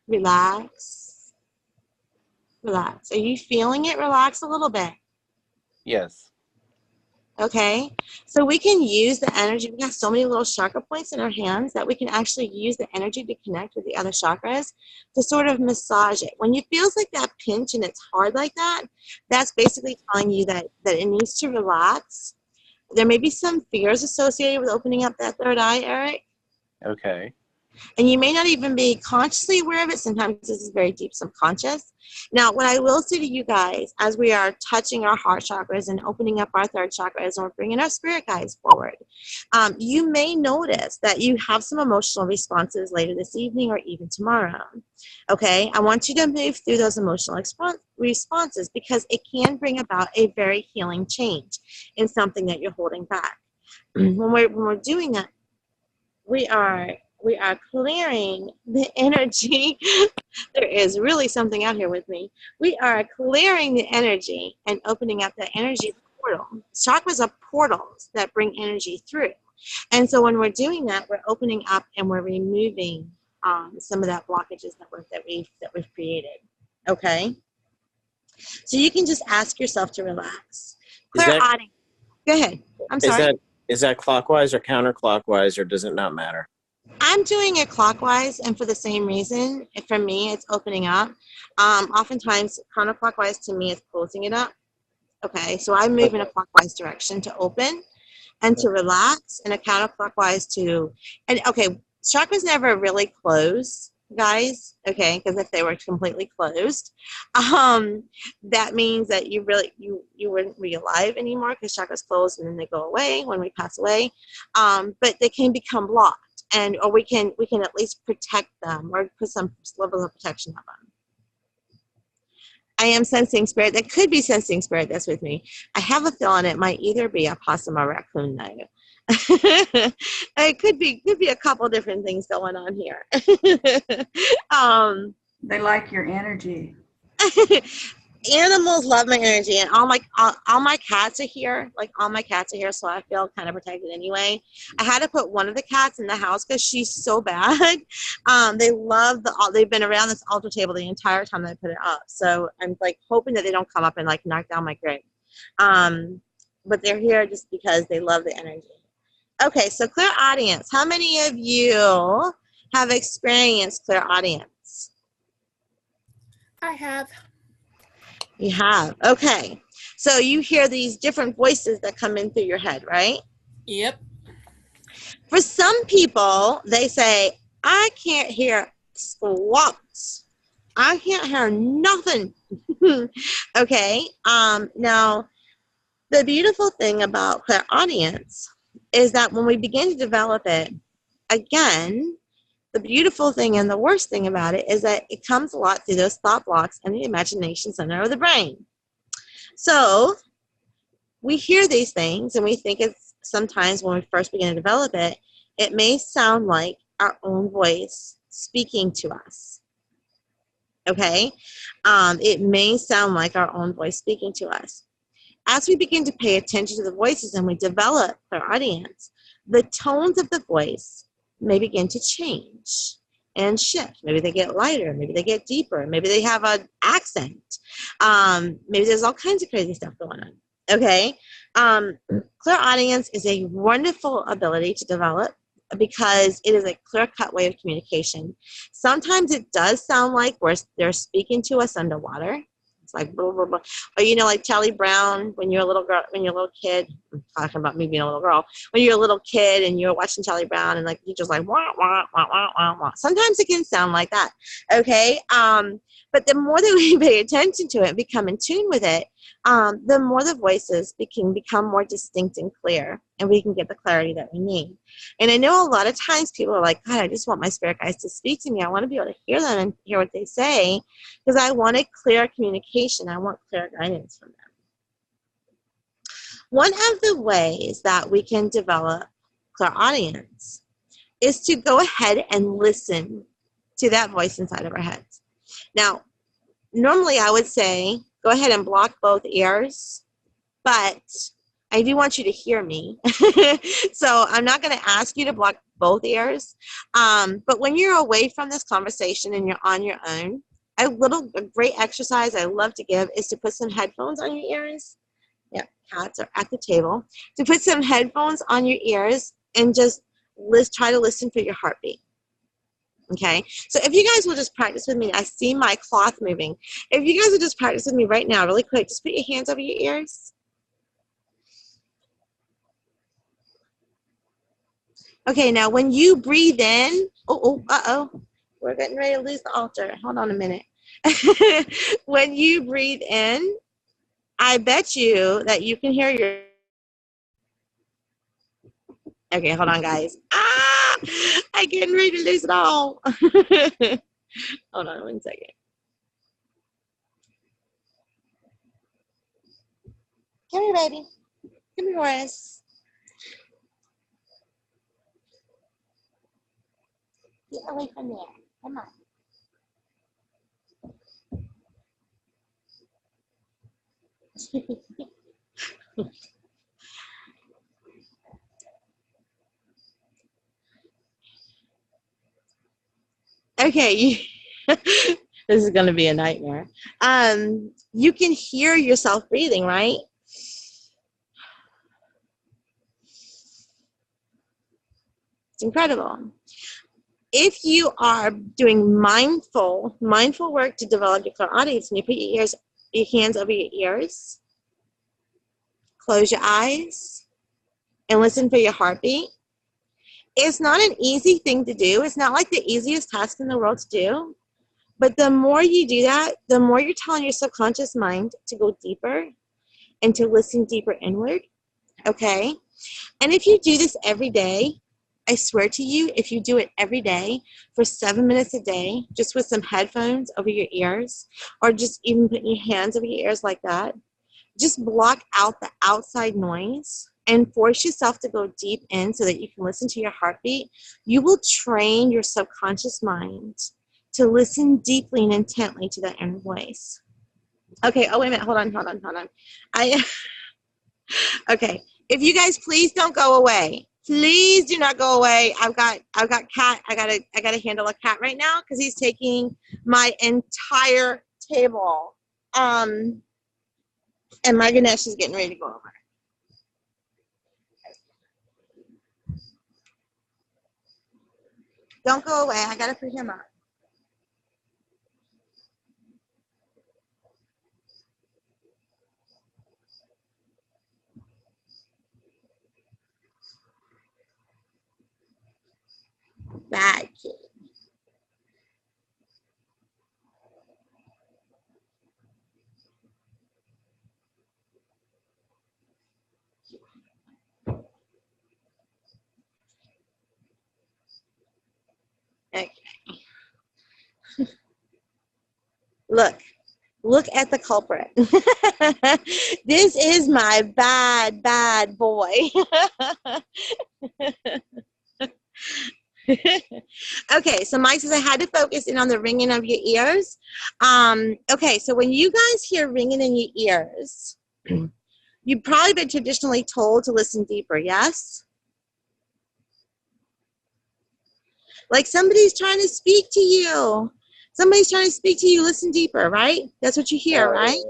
Relax. Relax. Are you feeling it? Relax a little bit.
Yes.
Okay. So we can use the energy. We have so many little chakra points in our hands that we can actually use the energy to connect with the other chakras to sort of massage it. When it feels like that pinch and it's hard like that, that's basically telling you that it needs to relax. There may be some fears associated with opening up that third eye, Eric.
Okay.
And you may not even be consciously aware of it. Sometimes this is very deep subconscious. Now, what I will say to you guys, as we are touching our heart chakras and opening up our third chakras and we're bringing our spirit guides forward, you may notice that you have some emotional responses later this evening or even tomorrow. Okay? I want you to move through those emotional responses because it can bring about a very healing change in something that you're holding back. When we're doing that, we are clearing the energy. There is really something out here with me. We are clearing the energy and opening up that energy portal. Chakras are portals that bring energy through. And so when we're doing that, we're opening up and we're removing some of that blockages that we've created. Okay? So you can just ask yourself to relax. Clear audience. Go ahead. I'm sorry.
Is that clockwise or counterclockwise, or does it not matter?
I'm doing it clockwise, and for the same reason. For me, it's opening up. Oftentimes, counterclockwise to me is closing it up. Okay, so I move in a clockwise direction to open and to relax, and a counterclockwise to, and okay, chakras never really close, guys. Okay, because if they were completely closed, that means that you wouldn't be alive anymore because chakras close and then they go away when we pass away. But they can become blocked. Or we can at least protect them or put some level of protection on them. I am sensing spirit. That could be sensing spirit that's with me. I have a feeling it might either be a possum or raccoon though. It could be a couple different things going on here.
They like your energy.
Animals love my energy, and all my cats are here. Like all my cats are here, so I feel kind of protected anyway. I had to put one of the cats in the house because she's so bad. They've been around this altar table the entire time that I put it up. So I'm like hoping that they don't come up and like knock down my crib. But they're here just because they love the energy. Okay, so clear audience. How many of you have experienced clear audience?
I have.
You have. Okay. So you hear these different voices that come in through your head, right?
Yep.
For some people, they say, I can't hear squawks. I can't hear nothing. Okay. Now, the beautiful thing about clairaudience is that when we begin to develop it, again, the beautiful thing and the worst thing about it is that it comes a lot through those thought blocks and the imagination center of the brain. So we hear these things and we think it's sometimes when we first begin to develop it, it may sound like our own voice speaking to us. Okay? It may sound like our own voice speaking to us. As we begin to pay attention to the voices and we develop clairaudience, the tones of the voice may begin to change and shift. Maybe they get lighter, maybe they get deeper, maybe they have an accent. Maybe there's all kinds of crazy stuff going on. Okay? Clairaudience is a wonderful ability to develop because it is a clear-cut way of communication. Sometimes it does sound like they're speaking to us underwater. It's like blah, blah, blah. Or like Charlie Brown when you're a little girl, when you're a little kid. I'm talking about me being a little girl. When you're a little kid and you're watching Charlie Brown and like you're just like wah wah wah wah wah wah. Sometimes it can sound like that. Okay. But the more that we pay attention to it, become in tune with it, the more the voices can become more distinct and clear, and we can get the clarity that we need. And I know a lot of times people are like, God, I just want my spirit guides to speak to me. I want to be able to hear them and hear what they say, because I want a clear communication. I want clear guidance from them. One of the ways that we can develop clairaudience is to go ahead and listen to that voice inside of our heads. Now, normally I would say, go ahead and block both ears, but I do want you to hear me. So I'm not going to ask you to block both ears. But when you're away from this conversation and you're on your own, a great exercise I love to give is to put some headphones on your ears. Yeah, cats are at the table. To put some headphones on your ears and just try to listen for your heartbeat. Okay, so if you guys will just practice with me, I see my cloth moving. If you guys will just practice with me right now, really quick, just put your hands over your ears. Okay, now when you breathe in, we're getting ready to lose the altar. Hold on a minute. When you breathe in, I bet you that you can hear your... Okay, hold on, guys. I'm getting ready to lose it all. Hold on 1 second. Come here, baby. Come here, Horace. Get away from there. Come on. Okay, this is going to be a nightmare. You can hear yourself breathing, right? It's incredible. If you are doing mindful work to develop your clairaudience, and you put your hands over your ears, close your eyes, and listen for your heartbeat. It's not an easy thing to do. It's not like the easiest task in the world to do. But the more you do that, the more you're telling your subconscious mind to go deeper and to listen deeper inward, okay? And if you do this every day, I swear to you, if you do it every day for 7 minutes a day, just with some headphones over your ears, or just even putting your hands over your ears like that, just block out the outside noise and force yourself to go deep in so that you can listen to your heartbeat. You will train your subconscious mind to listen deeply and intently to that inner voice. Okay, oh, wait a minute, hold on. Okay, if you guys please don't go away. Please do not go away. I've got cat. I gotta handle a cat right now because he's taking my entire table. And my Ganesh is getting ready to go over. Don't go away. I gotta put him up. Bad kid. Okay. Look at the culprit. This is my bad boy. Okay, so Mike says I had to focus in on the ringing of your ears. Okay, so when you guys hear ringing in your ears, you've probably been traditionally told to listen deeper, yes? Like somebody's trying to speak to you. Somebody's trying to speak to you, listen deeper, right? That's what you hear, right?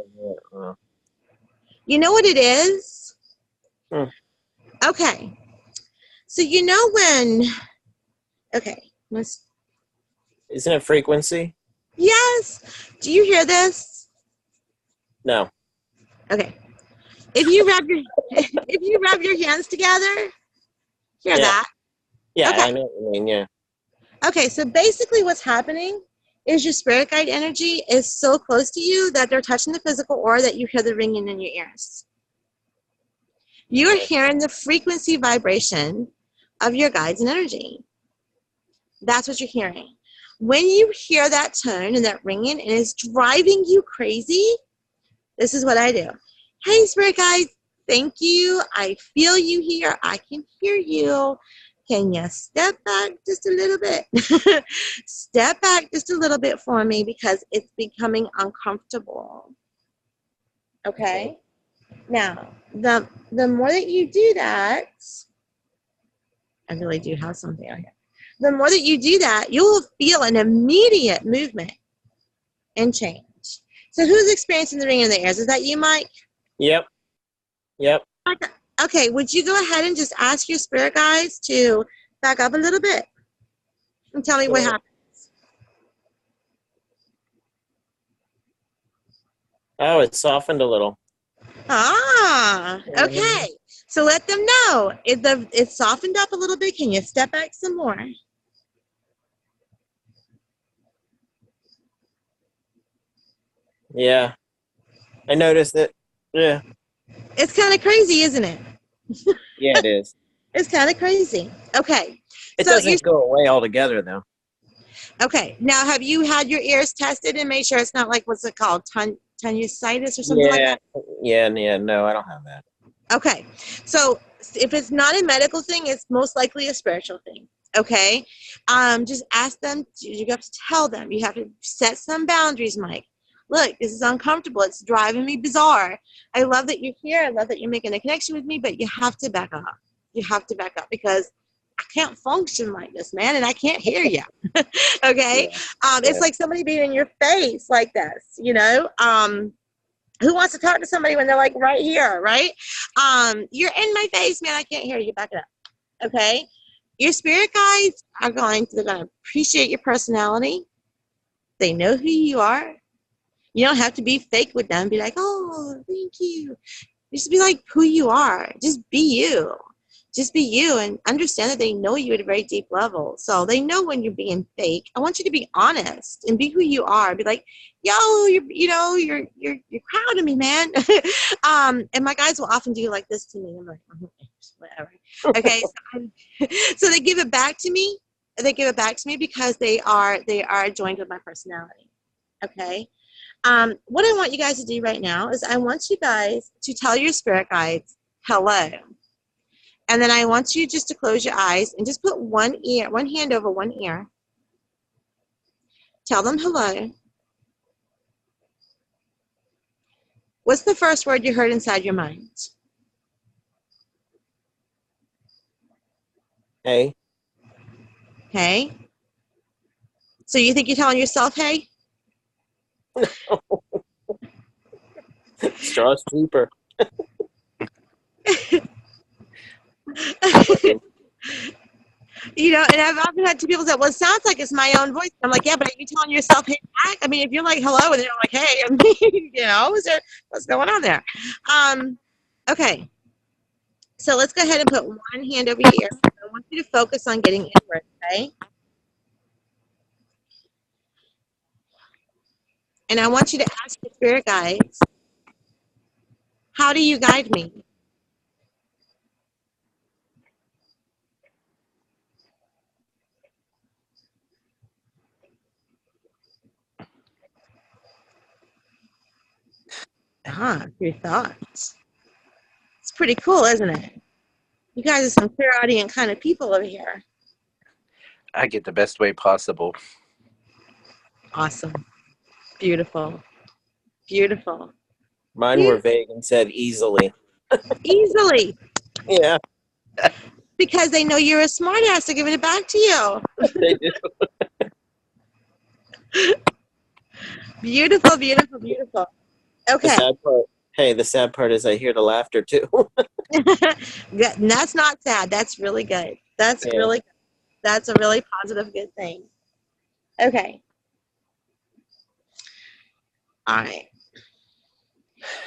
You know what it is? Okay. So you know when... Okay.
Isn't it frequency?
Yes. Do you hear this?
No.
Okay. If you rub your hands together, hear that?
Yeah,
Okay.
I know what you mean, yeah.
Okay, so basically what's happening is your spirit guide energy is so close to you that they're touching the physical aura that you hear the ringing in your ears. You're hearing the frequency vibration of your guides and energy. That's what you're hearing. When you hear that tone and that ringing and it's driving you crazy, this is what I do. Hey, spirit guides, thank you. I feel you here. I can hear you. Can you step back just a little bit? Step back just a little bit for me because it's becoming uncomfortable. Okay? Now, the more that you do that, I really do have something out here. The more that you do that, you will feel an immediate movement and change. So who's experiencing the ring in the ears? Is that you, Mike?
Yep. Yep.
Okay, would you go ahead and just ask your spirit guides to back up a little bit and tell me what happened?
Oh, it softened a little.
Ah, okay. So let them know. It's softened up a little bit. Can you step back some more?
Yeah. I noticed it. Yeah.
It's kind of crazy, isn't it?
Yeah, it is.
It's kind of crazy. Okay.
It
So
doesn't go away altogether, though.
okay. Now, have you had your ears tested and made sure it's not like, what's it called? Sinusitis or something like that?
Yeah. No, I don't have that.
Okay. So if it's not a medical thing, it's most likely a spiritual thing. Okay. Just ask them. You have to tell them. You have to set some boundaries, Mike. Look, this is uncomfortable. It's driving me bizarre. I love that you're here. I love that you're making a connection with me, but you have to back up. You have to back up because I can't function like this, man, and I can't hear you. Okay? Yeah. It's like somebody being in your face like this, you know? Who wants to talk to somebody when they're like right here, right? You're in my face, man. I can't hear you. Back it up. Okay? Your spirit guides they're going to appreciate your personality. They know who you are. You don't have to be fake with them. Be like, oh, thank you. Just be like who you are. Just be you. Just be you and understand that they know you at a very deep level. So they know when you're being fake. I want you to be honest and be who you are. Be like, yo, you're proud of me, man. And my guides will often do like this to me. I'm like, whatever. Okay. So they give it back to me. They give it back to me because they are joined with my personality. Okay. What I want you guys to do right now is I want you guys to tell your spirit guides hello. And then I want you just to close your eyes and just put one hand over one ear. Tell them hello. What's the first word you heard inside your mind?
Hey.
Hey. So you think you're telling yourself hey?
Straw's cheaper.
You know, and I've often had two people say, well, it sounds like it's my own voice. I'm like, yeah, but are you telling yourself hey back? I mean, if you're like hello and they're like, hey, I mean, you know, what's going on there? Okay. So let's go ahead and put one hand over here. I want you to focus on getting inward, okay? And I want you to ask your spirit guides, how do you guide me? Your thoughts. It's pretty cool, isn't it? You guys are some clairaudient kind of people over here.
I get the best way possible.
Awesome. Beautiful. Beautiful.
Mine were vague and said easily.
Easily.
Yeah.
Because they know you're a smart ass. They're giving it back to you.
They do.
Beautiful, beautiful, beautiful. Okay.
The sad part is I hear the laughter too.
That's not sad. That's really good. That's really good. That's a really positive, good thing. Okay. All right.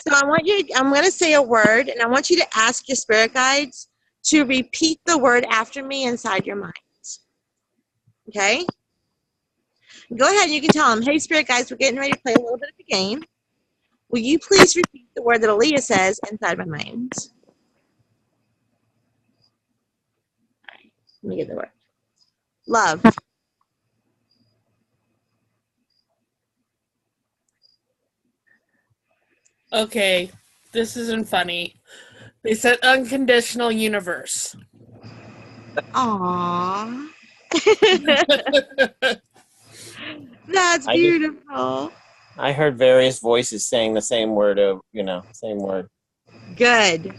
So I'm going to say a word, and I want you to ask your spirit guides to repeat the word after me inside your mind. Okay? Go ahead and you can tell them, hey, spirit guides, we're getting ready to play a little bit of a game. Will you please repeat the word that Alea says inside my mind? Let me get the word. Love.
Okay, this isn't funny. They said unconditional universe.
Aww. That's
I just-
beautiful.
I heard various voices saying the same word same word.
Good.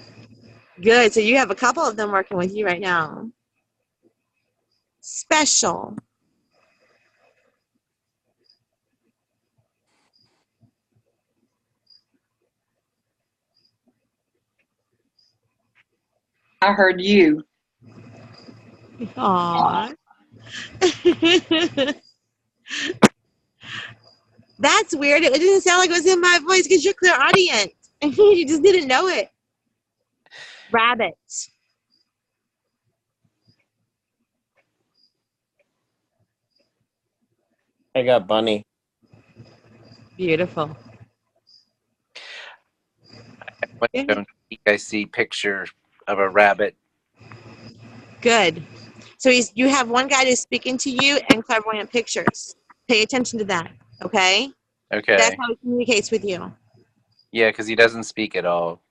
Good. So you have a couple of them working with you right now. Special.
I heard you.
Aww. That's weird. It didn't sound like it was in my voice because you're clairaudient. You just didn't know it. Rabbit.
I got bunny.
Beautiful.
I see picture of a rabbit.
Good. So you have one guy who's speaking to you and clairvoyant pictures. Pay attention to that, okay?
Okay.
That's how he communicates with you.
Yeah, because he doesn't speak at all.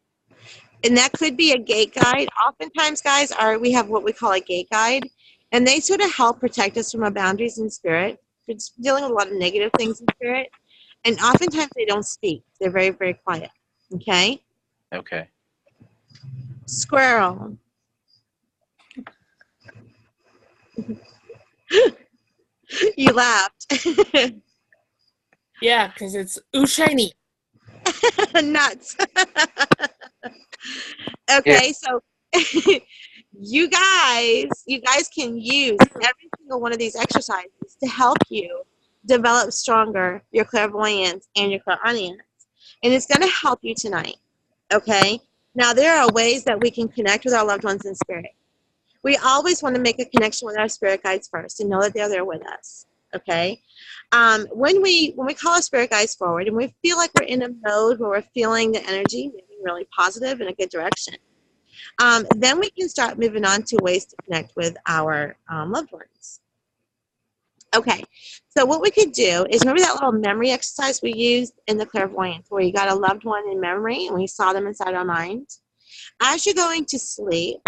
And that could be a gate guide. Oftentimes, guys, we have what we call a gate guide, and they sort of help protect us from our boundaries in spirit. It's dealing with a lot of negative things in spirit, and oftentimes they don't speak. They're very, very quiet, okay?
Okay.
Squirrel. You laughed.
Yeah, because it's ooh shiny.
Nuts. Okay, so you guys can use every single one of these exercises to help you develop stronger your clairvoyance and your clairaudience. And it's going to help you tonight. Okay? Now, there are ways that we can connect with our loved ones in spirit. We always want to make a connection with our spirit guides first and know that they're there with us. Okay? When we call our spirit guides forward and we feel like we're in a mode where we're feeling the energy moving really positive in a good direction, then we can start moving on to ways to connect with our loved ones. Okay, so what we could do is, remember that little memory exercise we used in the clairvoyance where you got a loved one in memory and we saw them inside our mind? As you're going to sleep,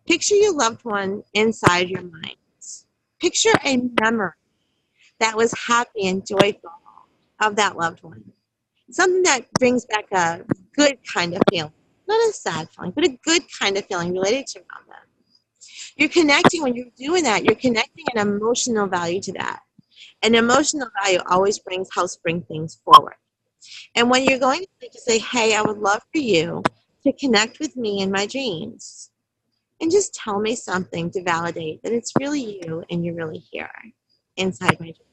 picture your loved one inside your mind. Picture a memory that was happy and joyful of that loved one. Something that brings back a good kind of feeling. Not a sad feeling, but a good kind of feeling related to around them. You're connecting, when you're doing that, you're connecting an emotional value to that. An emotional value always helps bring things forward. And when you're going to say, hey, I would love for you to connect with me in my dreams. And just tell me something to validate that it's really you and you're really here inside my dream.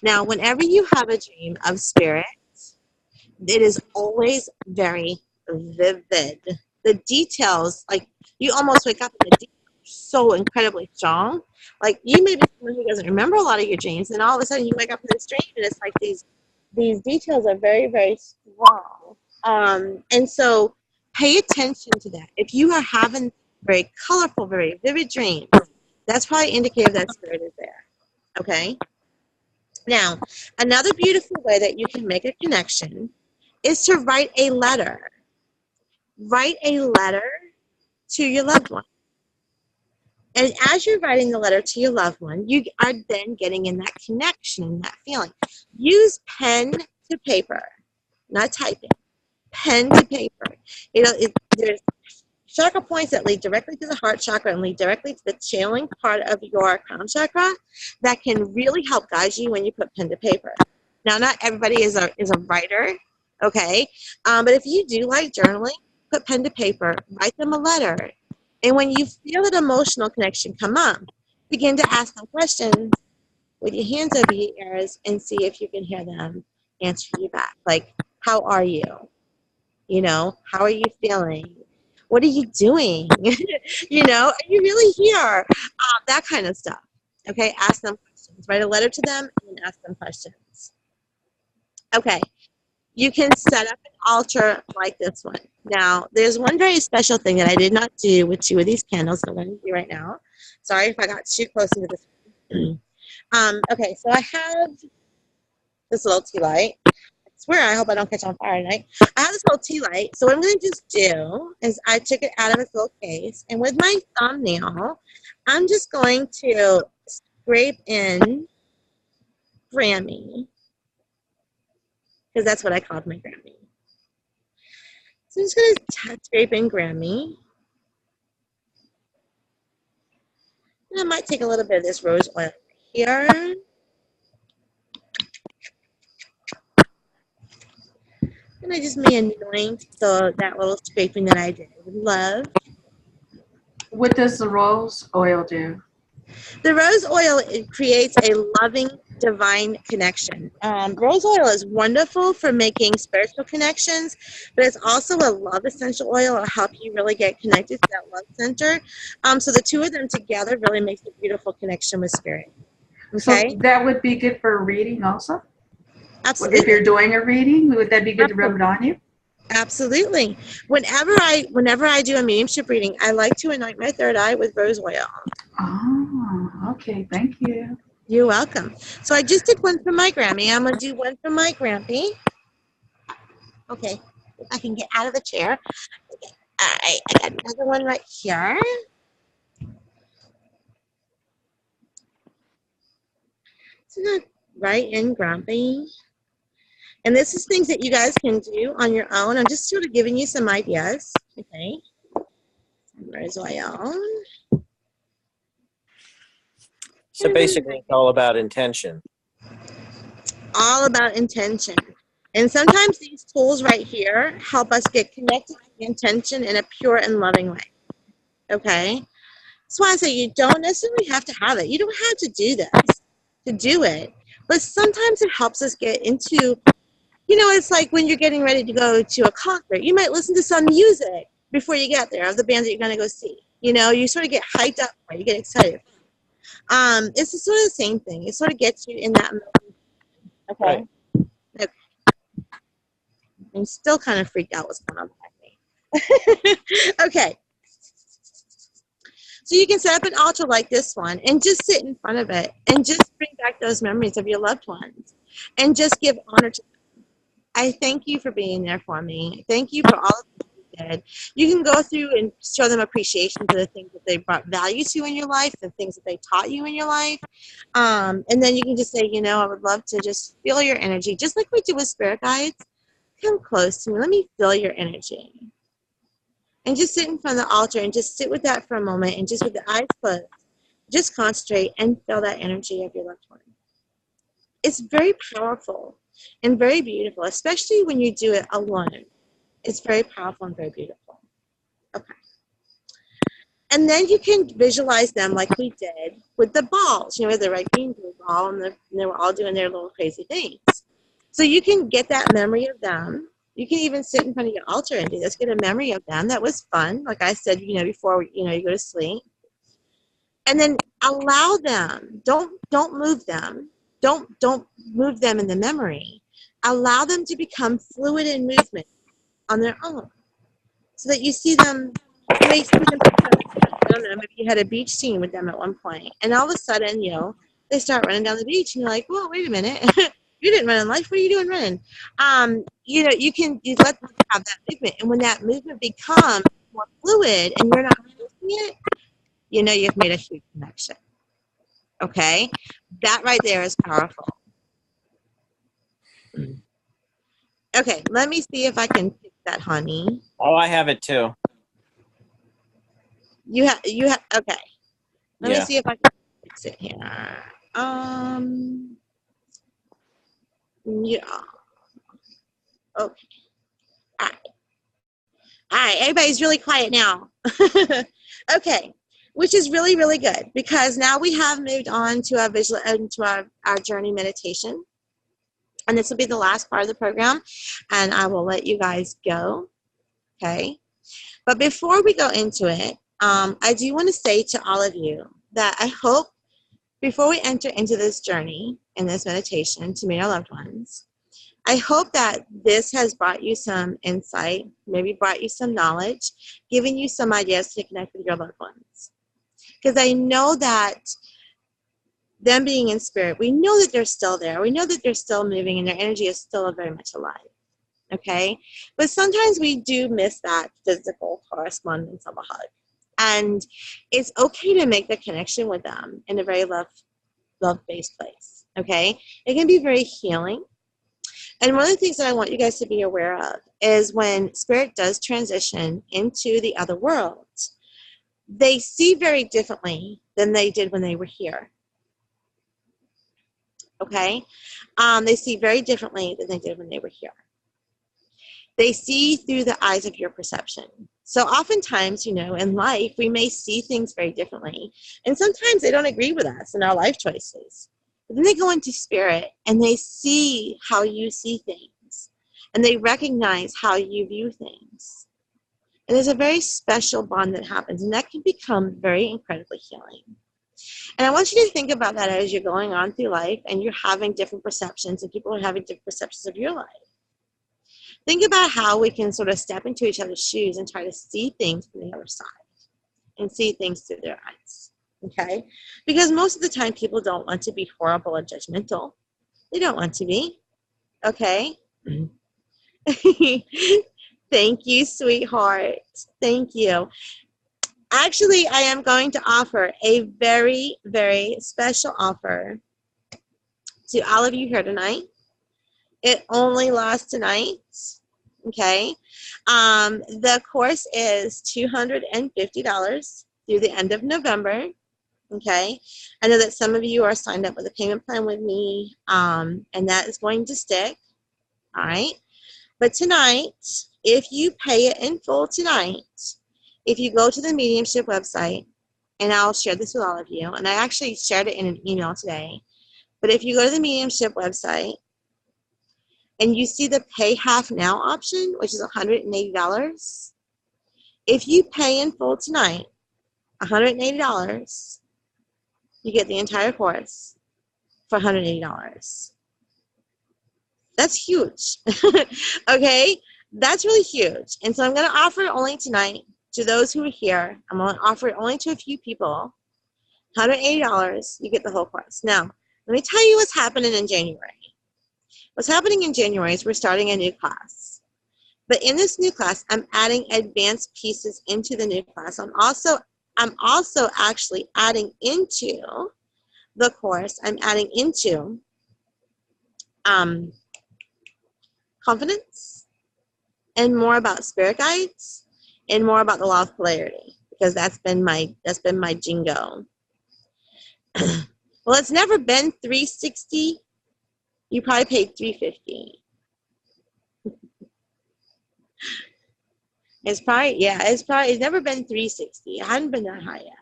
Now, whenever you have a dream of spirit, it is always very vivid. The details, like you almost wake up and the details are so incredibly strong. Like you may be someone who doesn't remember a lot of your dreams, and all of a sudden you wake up in this dream and it's like these details are very, very strong. And so pay attention to that. If you are having very colorful, very vivid dreams, that's probably indicative that spirit is there. Okay? Now, another beautiful way that you can make a connection is to write a letter. Write a letter to your loved one. And as you're writing the letter to your loved one, you are then getting in that connection and that feeling. Use pen to paper, not typing. Pen to paper. There's chakra points that lead directly to the heart chakra and lead directly to the channeling part of your crown chakra that can really help guide you when you put pen to paper. Now, not everybody is a writer, okay? But if you do like journaling, put pen to paper, write them a letter. And when you feel that emotional connection come up, begin to ask them questions with your hands over your ears and see if you can hear them answer you back. Like, how are you? You know, how are you feeling? What are you doing? You know, are you really here? That kind of stuff. Okay, ask them questions questions. Write a letter to them and ask them questions. Okay. You can set up an altar like this one. Now, there's one very special thing that I did not do with 2 of these candles that I'm going to do right now. Sorry if I got too close into this one. Okay, so I have this little tea light. I swear, I hope I don't catch on fire tonight. I have this little tea light. So what I'm going to just do is I took it out of its little case, and with my thumbnail, I'm just going to scrape in Grammy, because that's what I called my Grammy. So I'm just going to scrape in Grammy. And I might take a little bit of this rose oil here. And I just may anoint that little scraping that I did with love.
What does the rose oil do?
The rose oil, it creates a loving, divine connection. Rose oil is wonderful for making spiritual connections, but it's also a love essential oil. It'll help you really get connected to that love center. So the 2 of them together really makes a beautiful connection with spirit. Okay?
So that would be good for a reading also?
Absolutely.
If you're doing a reading, would that be good to rub it on you?
Absolutely. Whenever I do a mediumship reading, I like to anoint my third eye with rose oil.
Oh, okay. Thank you.
You're welcome. So I just did one for my Grammy. I'm going to do one for my Grampy. Okay. If I can get out of the chair. Okay. All right. I got another one right here. So I'm right in Grumpy. And this is things that you guys can do on your own. I'm just sort of giving you some ideas. Okay. Rose oil.
So basically, it's all about intention.
All about intention. And sometimes these tools right here help us get connected to the intention in a pure and loving way. Okay? That's why I say you don't necessarily have to have it. You don't have to do this to do it. But sometimes it helps us get into, it's like when you're getting ready to go to a concert. You might listen to some music before you get there of the bands that you're going to go see. You sort of get hyped up for it. You get excited. It's sort of the same thing. It sort of gets you in that moment. Okay?
Right.
Okay. I'm still kind of freaked out what's going on behind me. Okay. So you can set up an altar like this one and just sit in front of it and just bring back those memories of your loved ones and just give honor to them. I thank you for being there for me. Thank you for all of that you did. You can go through and show them appreciation for the things that they brought value to in your life, the things that they taught you in your life. And then you can just say, I would love to just feel your energy, just like we do with spirit guides. Come close to me. Let me feel your energy. And just sit in front of the altar and just sit with that for a moment and just with the eyes closed, just concentrate and feel that energy of your loved one. It's very powerful and very beautiful, especially when you do it alone. It's very powerful and very beautiful. Okay. And then you can visualize them like we did with the balls. The red, green, blue ball, and they were all doing their little crazy things. So you can get that memory of them. You can even sit in front of your altar and do this. Get a memory of them. That was fun. Like I said, before you go to sleep. And then allow them. Don't move them. Don't move them in the memory. Allow them to become fluid in movement on their own, so that you see them. You may see them. I don't know. Maybe you had a beach scene with them at one point, and all of a sudden, they start running down the beach, and you're like, "Whoa, wait a minute." You didn't run in life. What are you doing running? You let them have that movement. And when that movement becomes more fluid and you're not forcing it, you've made a huge connection. Okay? That right there is powerful. Okay, let me see if I can fix that, honey.
Oh, I have it too.
You have, okay. Let me
Yeah.
see if I can fix it here. Yeah. Okay. All right. Everybody's really quiet now. Okay. Which is really, really good, because now we have moved on to our journey meditation. And this will be the last part of the program, and I will let you guys go. Okay. But before we go into it, I do want to say to all of you that I hope before we enter into this journey in this meditation to meet our loved ones, I hope that this has brought you some insight, maybe brought you some knowledge, given you some ideas to connect with your loved ones. Because I know that them being in spirit, we know that they're still there. We know that they're still moving and their energy is still very much alive. Okay? But sometimes we do miss that physical correspondence of a hug. And it's okay to make the connection with them in a very love-based place. Okay? It can be very healing. And one of the things that I want you guys to be aware of is when spirit does transition into the other world, they see very differently than they did when they were here. Okay? They see very differently than they did when they were here. They see through the eyes of your perception. So oftentimes, you know, in life, we may see things very differently. And sometimes they don't agree with us in our life choices. But then they go into spirit and they see how you see things. And they recognize how you view things. And there's a very special bond that happens. And that can become very incredibly healing. And I want you to think about that as you're going on through life and you're having different perceptions and people are having different perceptions of your life. Think about how we can sort of step into each other's shoes and try to see things from the other side and see things through their eyes, okay? Because most of the time people don't want to be horrible or judgmental. They don't want to be, okay? Thank you, sweetheart. Thank you. Actually, I am going to offer a very, very special offer to all of you here tonight. It only lasts tonight, okay? The course is $250 through the end of November, okay? I know that some of you are signed up with a payment plan with me, and that is going to stick, all right? But tonight, if you pay it in full tonight, if you go to the Mediumship website, and I'll share this with all of you, and I actually shared it in an email today, but if you go to the Mediumship website, and you see the pay half now option, which is $180, if you pay in full tonight, $180, you get the entire course for $180. That's huge, okay? That's really huge. And so I'm going to offer it only tonight to those who are here. I'm going to offer it only to a few people. $180, you get the whole course. Now, let me tell you what's happening in January. What's happening in January is we're starting a new class. But in this new class, I'm adding advanced pieces into the new class. I'm also actually adding into the course, I'm adding into confidence and more about spirit guides and more about the law of polarity, because that's been my jingo. Well, it's never been 360. You probably paid $350. It's never been 360. It hadn't been that high yet.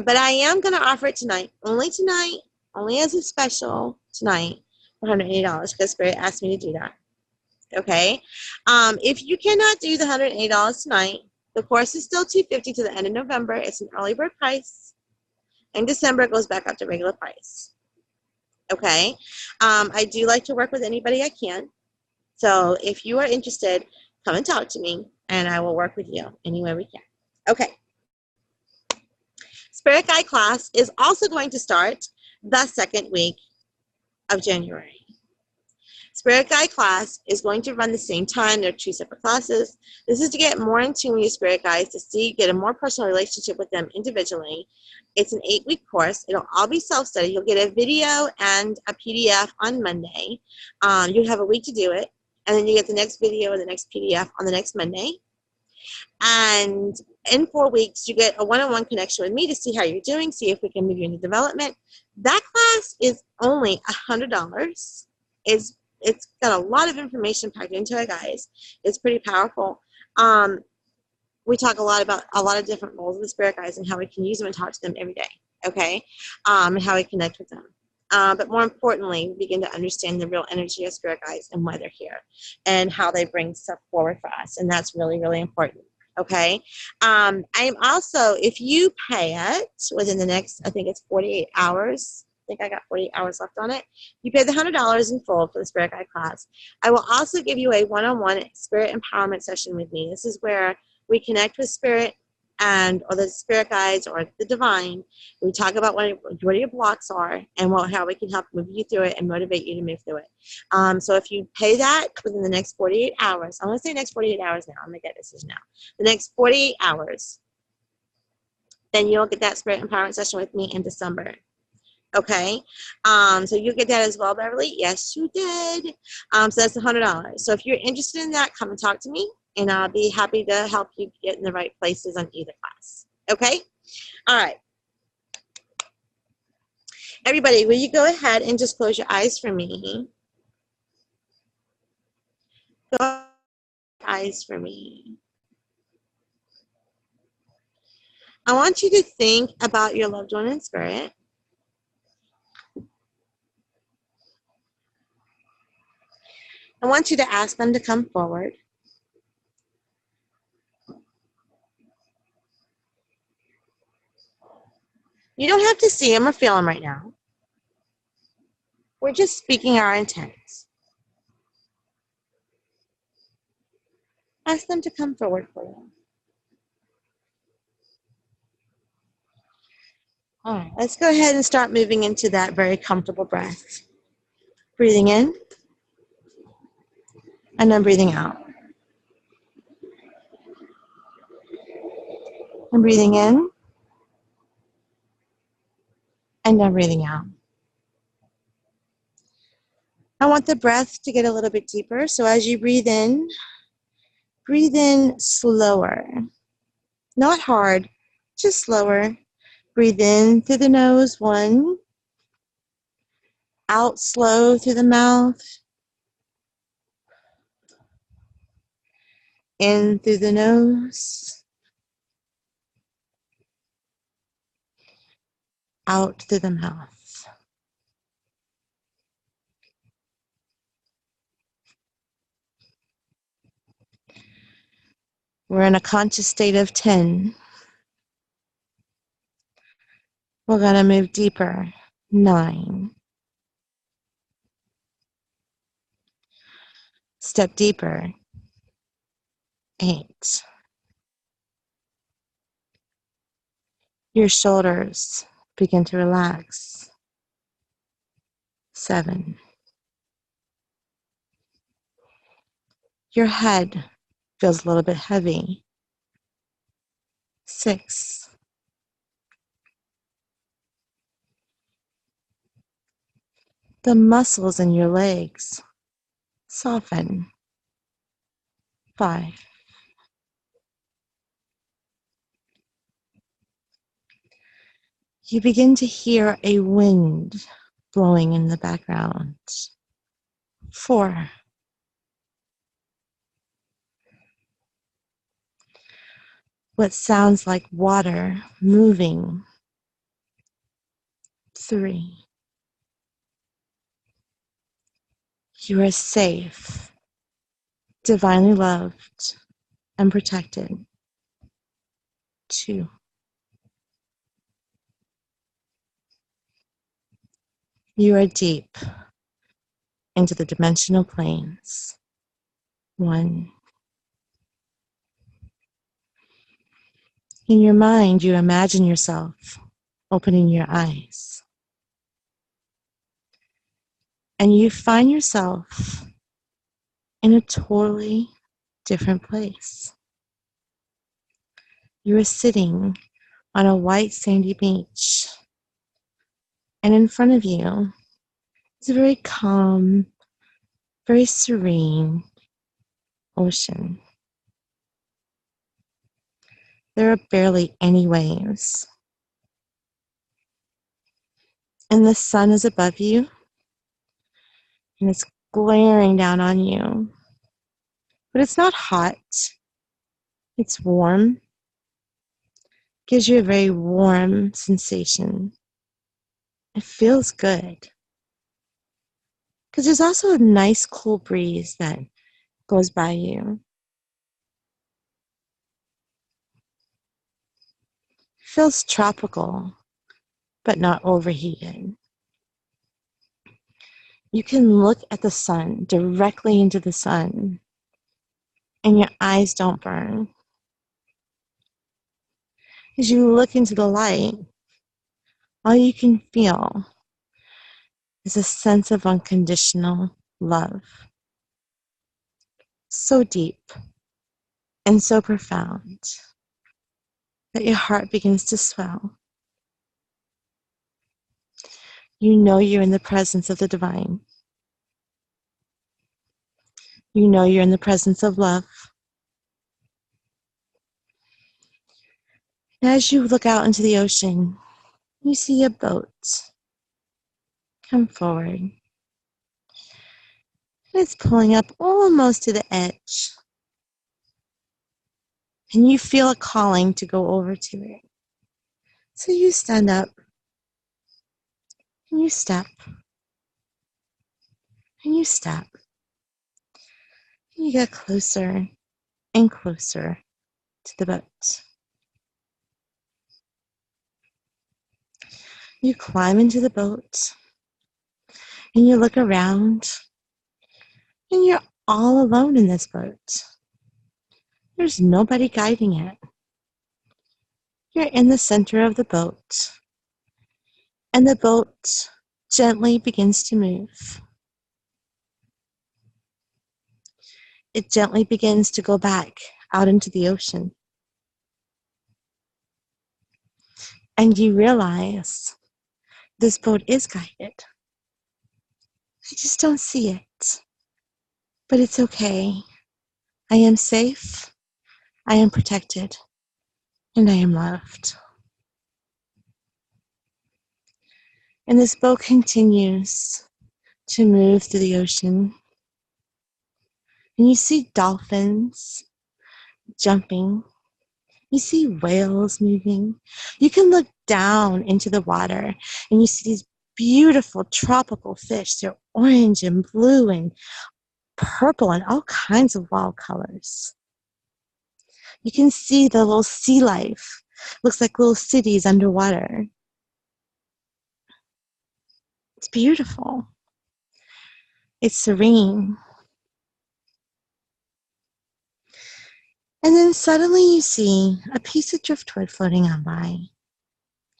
But I am going to offer it tonight, only as a special tonight, for $180, because Spirit asked me to do that. Okay? If you cannot do the $180 tonight, the course is still $250 to the end of November. It's an early bird price. In December, it goes back up to regular price. Okay? I do like to work with anybody I can. So if you are interested, come and talk to me, and I will work with you any way we can. Okay. Spirit Guide class is also going to start the second week of January. Spirit Guide class is going to run the same time. They're two separate classes. This is to get more in tune with your spirit guides, to get a more personal relationship with them individually. It's an 8-week course. It'll all be self-study. You'll get a video and a PDF on Monday. You'll have a week to do it. And then you get the next video and the next PDF on the next Monday. And in 4 weeks, you get a one-on-one connection with me to see how you're doing, see if we can move you into development. That class is only $100. It's got a lot of information packed into it, guys. It's pretty powerful. We talk a lot about a lot of different roles of the spirit guides and how we can use them and talk to them every day, okay? And how we connect with them. But more importantly, we begin to understand the real energy of spirit guides and why they're here and how they bring stuff forward for us. And that's really, really important. Okay. I'm also, if you pay it within the next, I think it's 48 hours. I think I got 48 hours left on it. You pay the $100 in full for the Spirit Guide class. I will also give you a one-on-one Spirit Empowerment session with me. This is where we connect with Spirit or the Spirit Guides or the Divine. We talk about what your blocks are and how we can help move you through it and motivate you to move through it. So if you pay that within the next 48 hours, I'm going to say next 48 hours now. I'm going to get this decision now. The next 48 hours, then you'll get that Spirit Empowerment session with me in December. Okay, so you get that as well, Beverly. Yes, you did. So that's $100. So if you're interested in that, come and talk to me, and I'll be happy to help you get in the right places on either class. Okay, all right. Everybody, will you go ahead and just close your eyes for me? Close your eyes for me. I want you to think about your loved one in spirit. I want you to ask them to come forward. You don't have to see them or feel them right now. We're just speaking our intents. Ask them to come forward for you. All right, let's go ahead and start moving into that very comfortable breath. Breathing in, and then breathing out. And breathing in, and then breathing out. I want the breath to get a little bit deeper, so as you breathe in slower. Not hard, just slower. Breathe in through the nose, 1. Out slow through the mouth. In through the nose. Out through the mouth. We're in a conscious state of 10. We're going to move deeper. 9. Step deeper. 8. Your shoulders begin to relax. 7. Your head feels a little bit heavy. 6. The muscles in your legs soften. 5. You begin to hear a wind blowing in the background. 4. What sounds like water moving. 3. You are safe, divinely loved, and protected. 2. You are deep into the dimensional planes. 1. In your mind, you imagine yourself opening your eyes. And you find yourself in a totally different place. You are sitting on a white sandy beach. And in front of you is a very calm, very serene ocean. There are barely any waves. And the sun is above you, and it's glaring down on you. But it's not hot. It's warm. Gives you a very warm sensation. It feels good. Because there's also a nice cool breeze that goes by you. feels tropical, but not overheated. You can look at the sun, directly into the sun, and your eyes don't burn. As you look into the light, all you can feel is a sense of unconditional love. So deep and so profound that your heart begins to swell. You know you're in the presence of the divine. You know you're in the presence of love. And as you look out into the ocean, you see a boat come forward. It's pulling up almost to the edge. And you feel a calling to go over to it. So you stand up, and you step, and you step. And you get closer and closer to the boat. You climb into the boat, and you look around, and you're all alone in this boat. There's nobody guiding it. You're in the center of the boat, and the boat gently begins to move. It gently begins to go back out into the ocean. And you realize this boat is guided. I just don't see it. But it's okay. I am safe, I am protected, and I am loved. And this boat continues to move through the ocean. And you see dolphins jumping. You see whales moving. You can look down into the water and you see these beautiful tropical fish. They're orange and blue and purple and all kinds of wild colors. You can see the little sea life. Looks like little cities underwater. It's beautiful. It's serene. And then suddenly you see a piece of driftwood floating on by.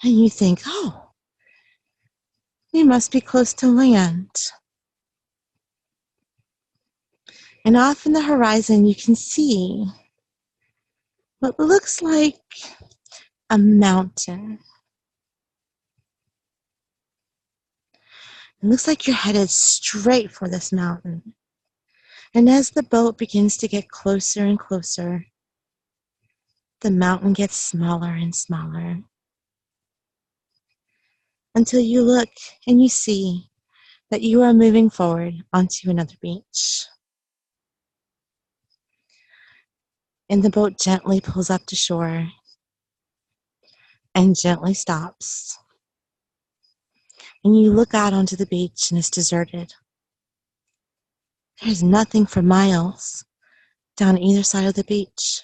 And you think, oh, we must be close to land. And off in the horizon, you can see what looks like a mountain. It looks like you're headed straight for this mountain. And as the boat begins to get closer and closer, the mountain gets smaller and smaller. Until you look and you see that you are moving forward onto another beach. And the boat gently pulls up to shore and gently stops. And you look out onto the beach and it's deserted. There's nothing for miles down either side of the beach.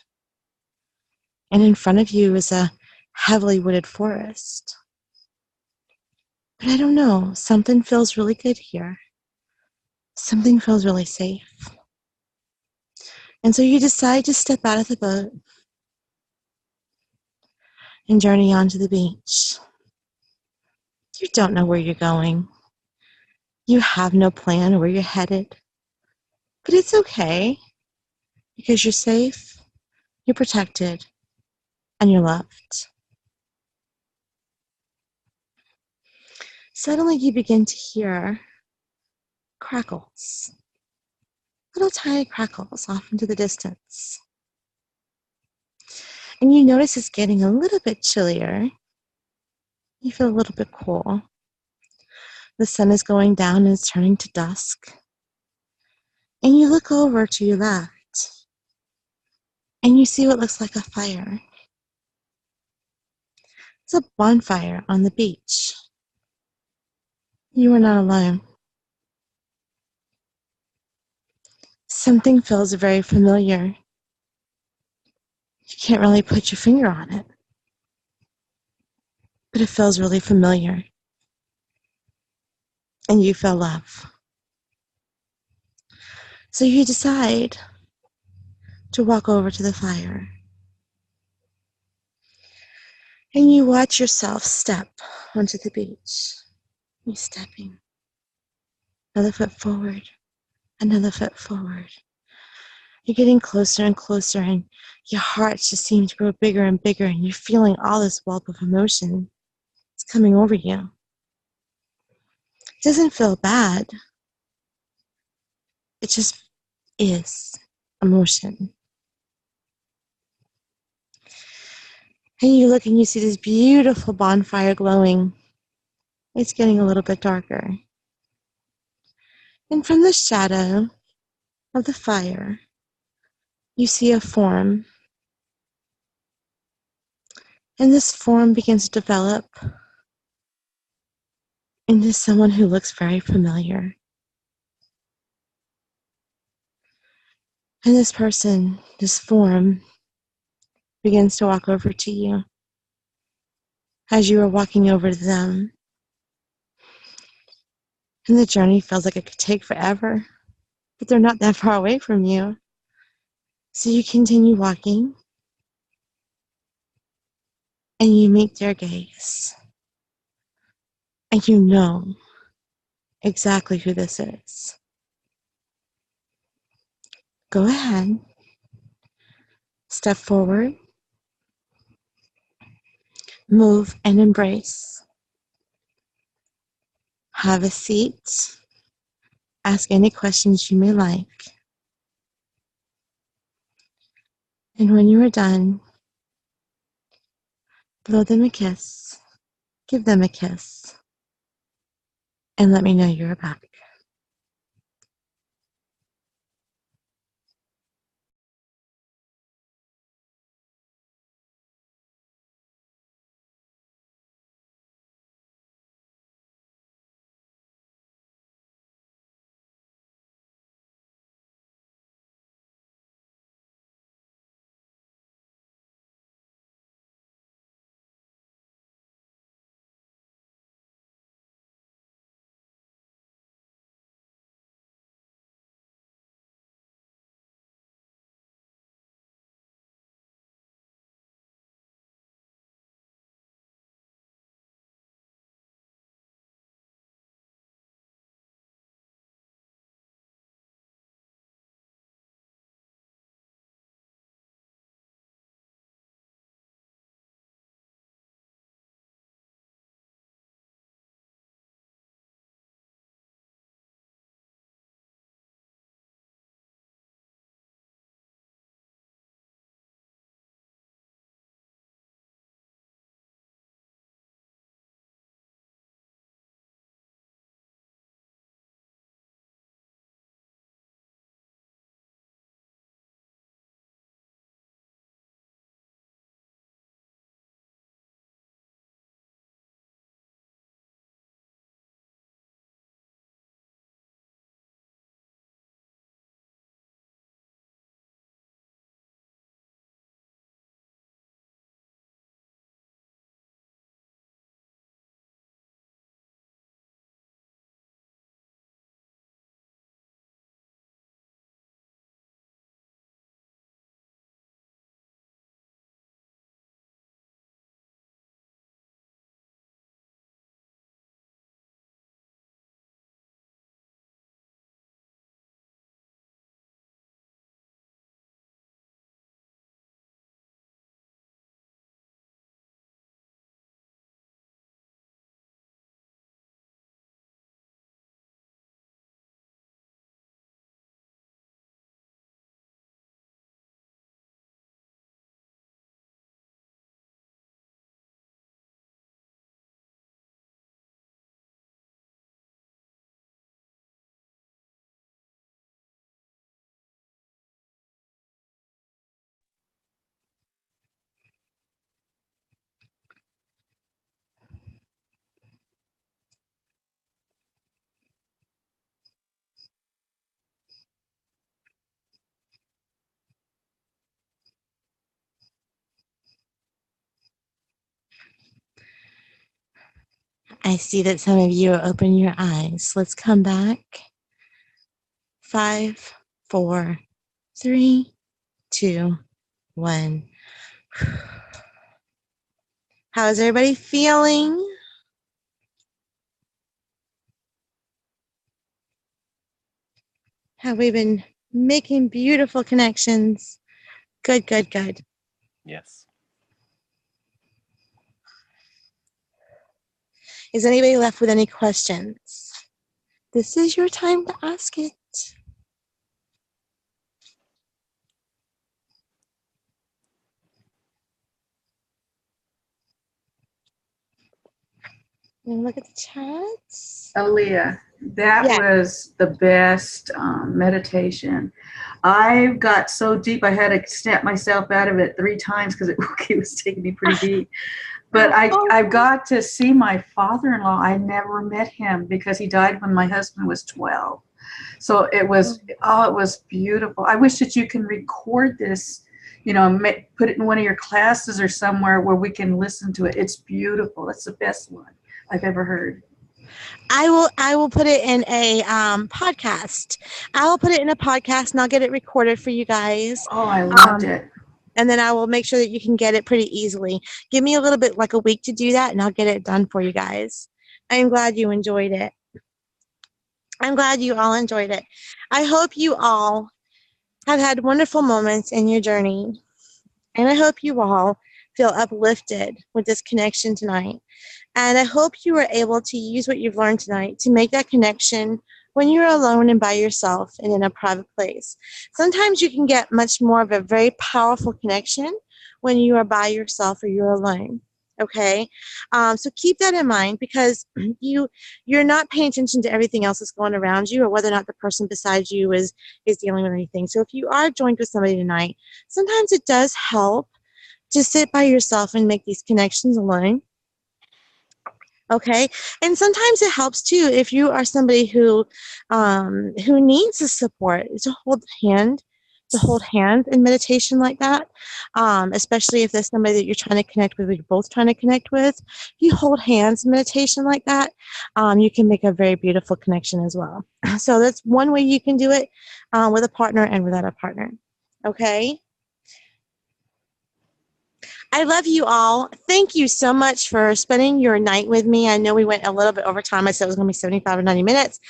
And in front of you is a heavily wooded forest. But I don't know, something feels really good here. Something feels really safe. And so you decide to step out of the boat and journey onto the beach. You don't know where you're going. You have no plan where you're headed. But it's okay, because you're safe, you're protected, and you're loved. Suddenly you begin to hear crackles. Little tiny crackles off into the distance. And you notice it's getting a little bit chillier. You feel a little bit cool. The sun is going down and it's turning to dusk. And you look over to your left and you see what looks like a fire. It's a bonfire on the beach. You are not alone. Something feels very familiar. You can't really put your finger on it. but it feels really familiar. And you feel love. So you decide to walk over to the fire. And you watch yourself step onto the beach. You're stepping. Another foot forward. Another foot forward. You're getting closer and closer, and your heart just seems to grow bigger and bigger, and you're feeling all this wealth of emotion. It's coming over you. It doesn't feel bad. It just is emotion. And you look and you see this beautiful bonfire glowing. It's getting a little bit darker. And from the shadow of the fire, you see a form. And this form begins to develop into someone who looks very familiar. And this person, this form, begins to walk over to you. As you are walking over to them, and the journey feels like it could take forever, but they're not that far away from you. So you continue walking, and you meet their gaze. And you know exactly who this is. Go ahead, step forward, move and embrace. Have a seat. Ask any questions you may like. And when you are done, blow them a kiss, give them a kiss, and let me know you're back. I see that some of you are opening your eyes. Let's come back. 5, 4, 3, 2, 1. How is everybody feeling? Have we been making beautiful connections? Good, good, good.
Yes.
Is anybody left with any questions? This is your time to ask it. And look at the chats.
Alea, that
Yeah.
was the best meditation. I got so deep I had to snap myself out of it 3 times because it was taking me pretty deep. But I got to see my father-in-law. I never met him because he died when my husband was 12. So it was beautiful. I wish that you can record this, put it in one of your classes or somewhere where we can listen to it. It's beautiful. It's the best one I've ever heard.
I will put it in a podcast. I will put it in a podcast and I'll get it recorded for you guys.
Oh, I loved it.
And then I will make sure that you can get it pretty easily. Give me a little bit, like a week to do that, and I'll get it done for you guys. I'm glad you enjoyed it. I'm glad you all enjoyed it. I hope you all have had wonderful moments in your journey. And I hope you all feel uplifted with this connection tonight. And I hope you were able to use what you've learned tonight to make that connection when you're alone and by yourself and in a private place. Sometimes you can get much more of a very powerful connection when you are by yourself or you're alone. Okay? So keep that in mind, because you're not paying attention to everything else that's going around you or whether or not the person beside you is dealing with anything. So if you are joined with somebody tonight, sometimes it does help to sit by yourself and make these connections alone. Okay, and sometimes it helps too if you are somebody who needs the support to hold hands in meditation like that. Especially if there's somebody that you're trying to connect with, or you're both trying to connect with. If you hold hands in meditation like that, you can make a very beautiful connection as well. So that's one way you can do it with a partner and without a partner. Okay. I love you all. Thank you so much for spending your night with me. I know we went a little bit over time. I said it was going to be 75 or 90 minutes,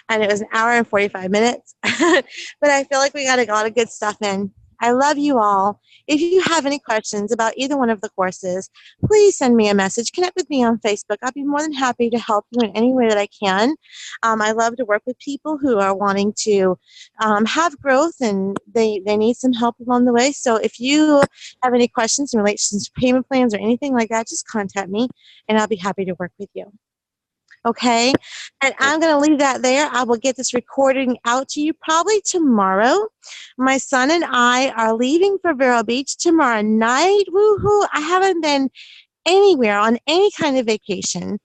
and it was an hour and 45 minutes. But I feel like we got a lot of good stuff in. I love you all. If you have any questions about either one of the courses, please send me a message. Connect with me on Facebook. I'll be more than happy to help you in any way that I can. I love to work with people who are wanting to have growth, and they need some help along the way. So if you have any questions in relation to payment plans or anything like that, just contact me, and I'll be happy to work with you. Okay, and I'm going to leave that there. I will get this recording out to you probably tomorrow. My son and I are leaving for Vero Beach tomorrow night. Woohoo! I haven't been anywhere on any kind of vacation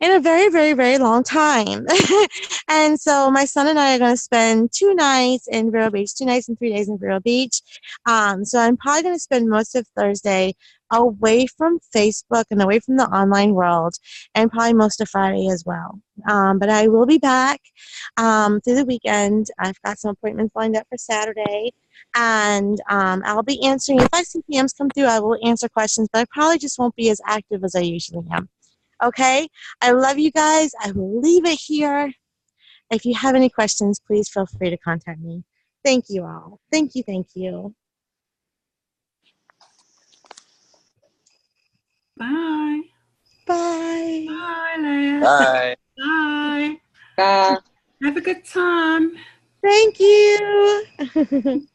in a very, very, very long time. And so my son and I are going to spend 2 nights in Vero Beach, 2 nights and 3 days in Vero Beach. So I'm probably going to spend most of Thursday away from Facebook and away from the online world, and probably most of Friday as well. But I will be back through the weekend. I've got some appointments lined up for Saturday, and I'll be answering. If I see PMs come through, I will answer questions, but I probably just won't be as active as I usually am. Okay, I love you guys. I will leave it here. If you have any questions, please feel free to contact me. Thank you all. Thank you, thank you.
Bye.
Bye.
Bye, Leah.
Bye.
Bye.
Bye.
Have a good time.
Thank you.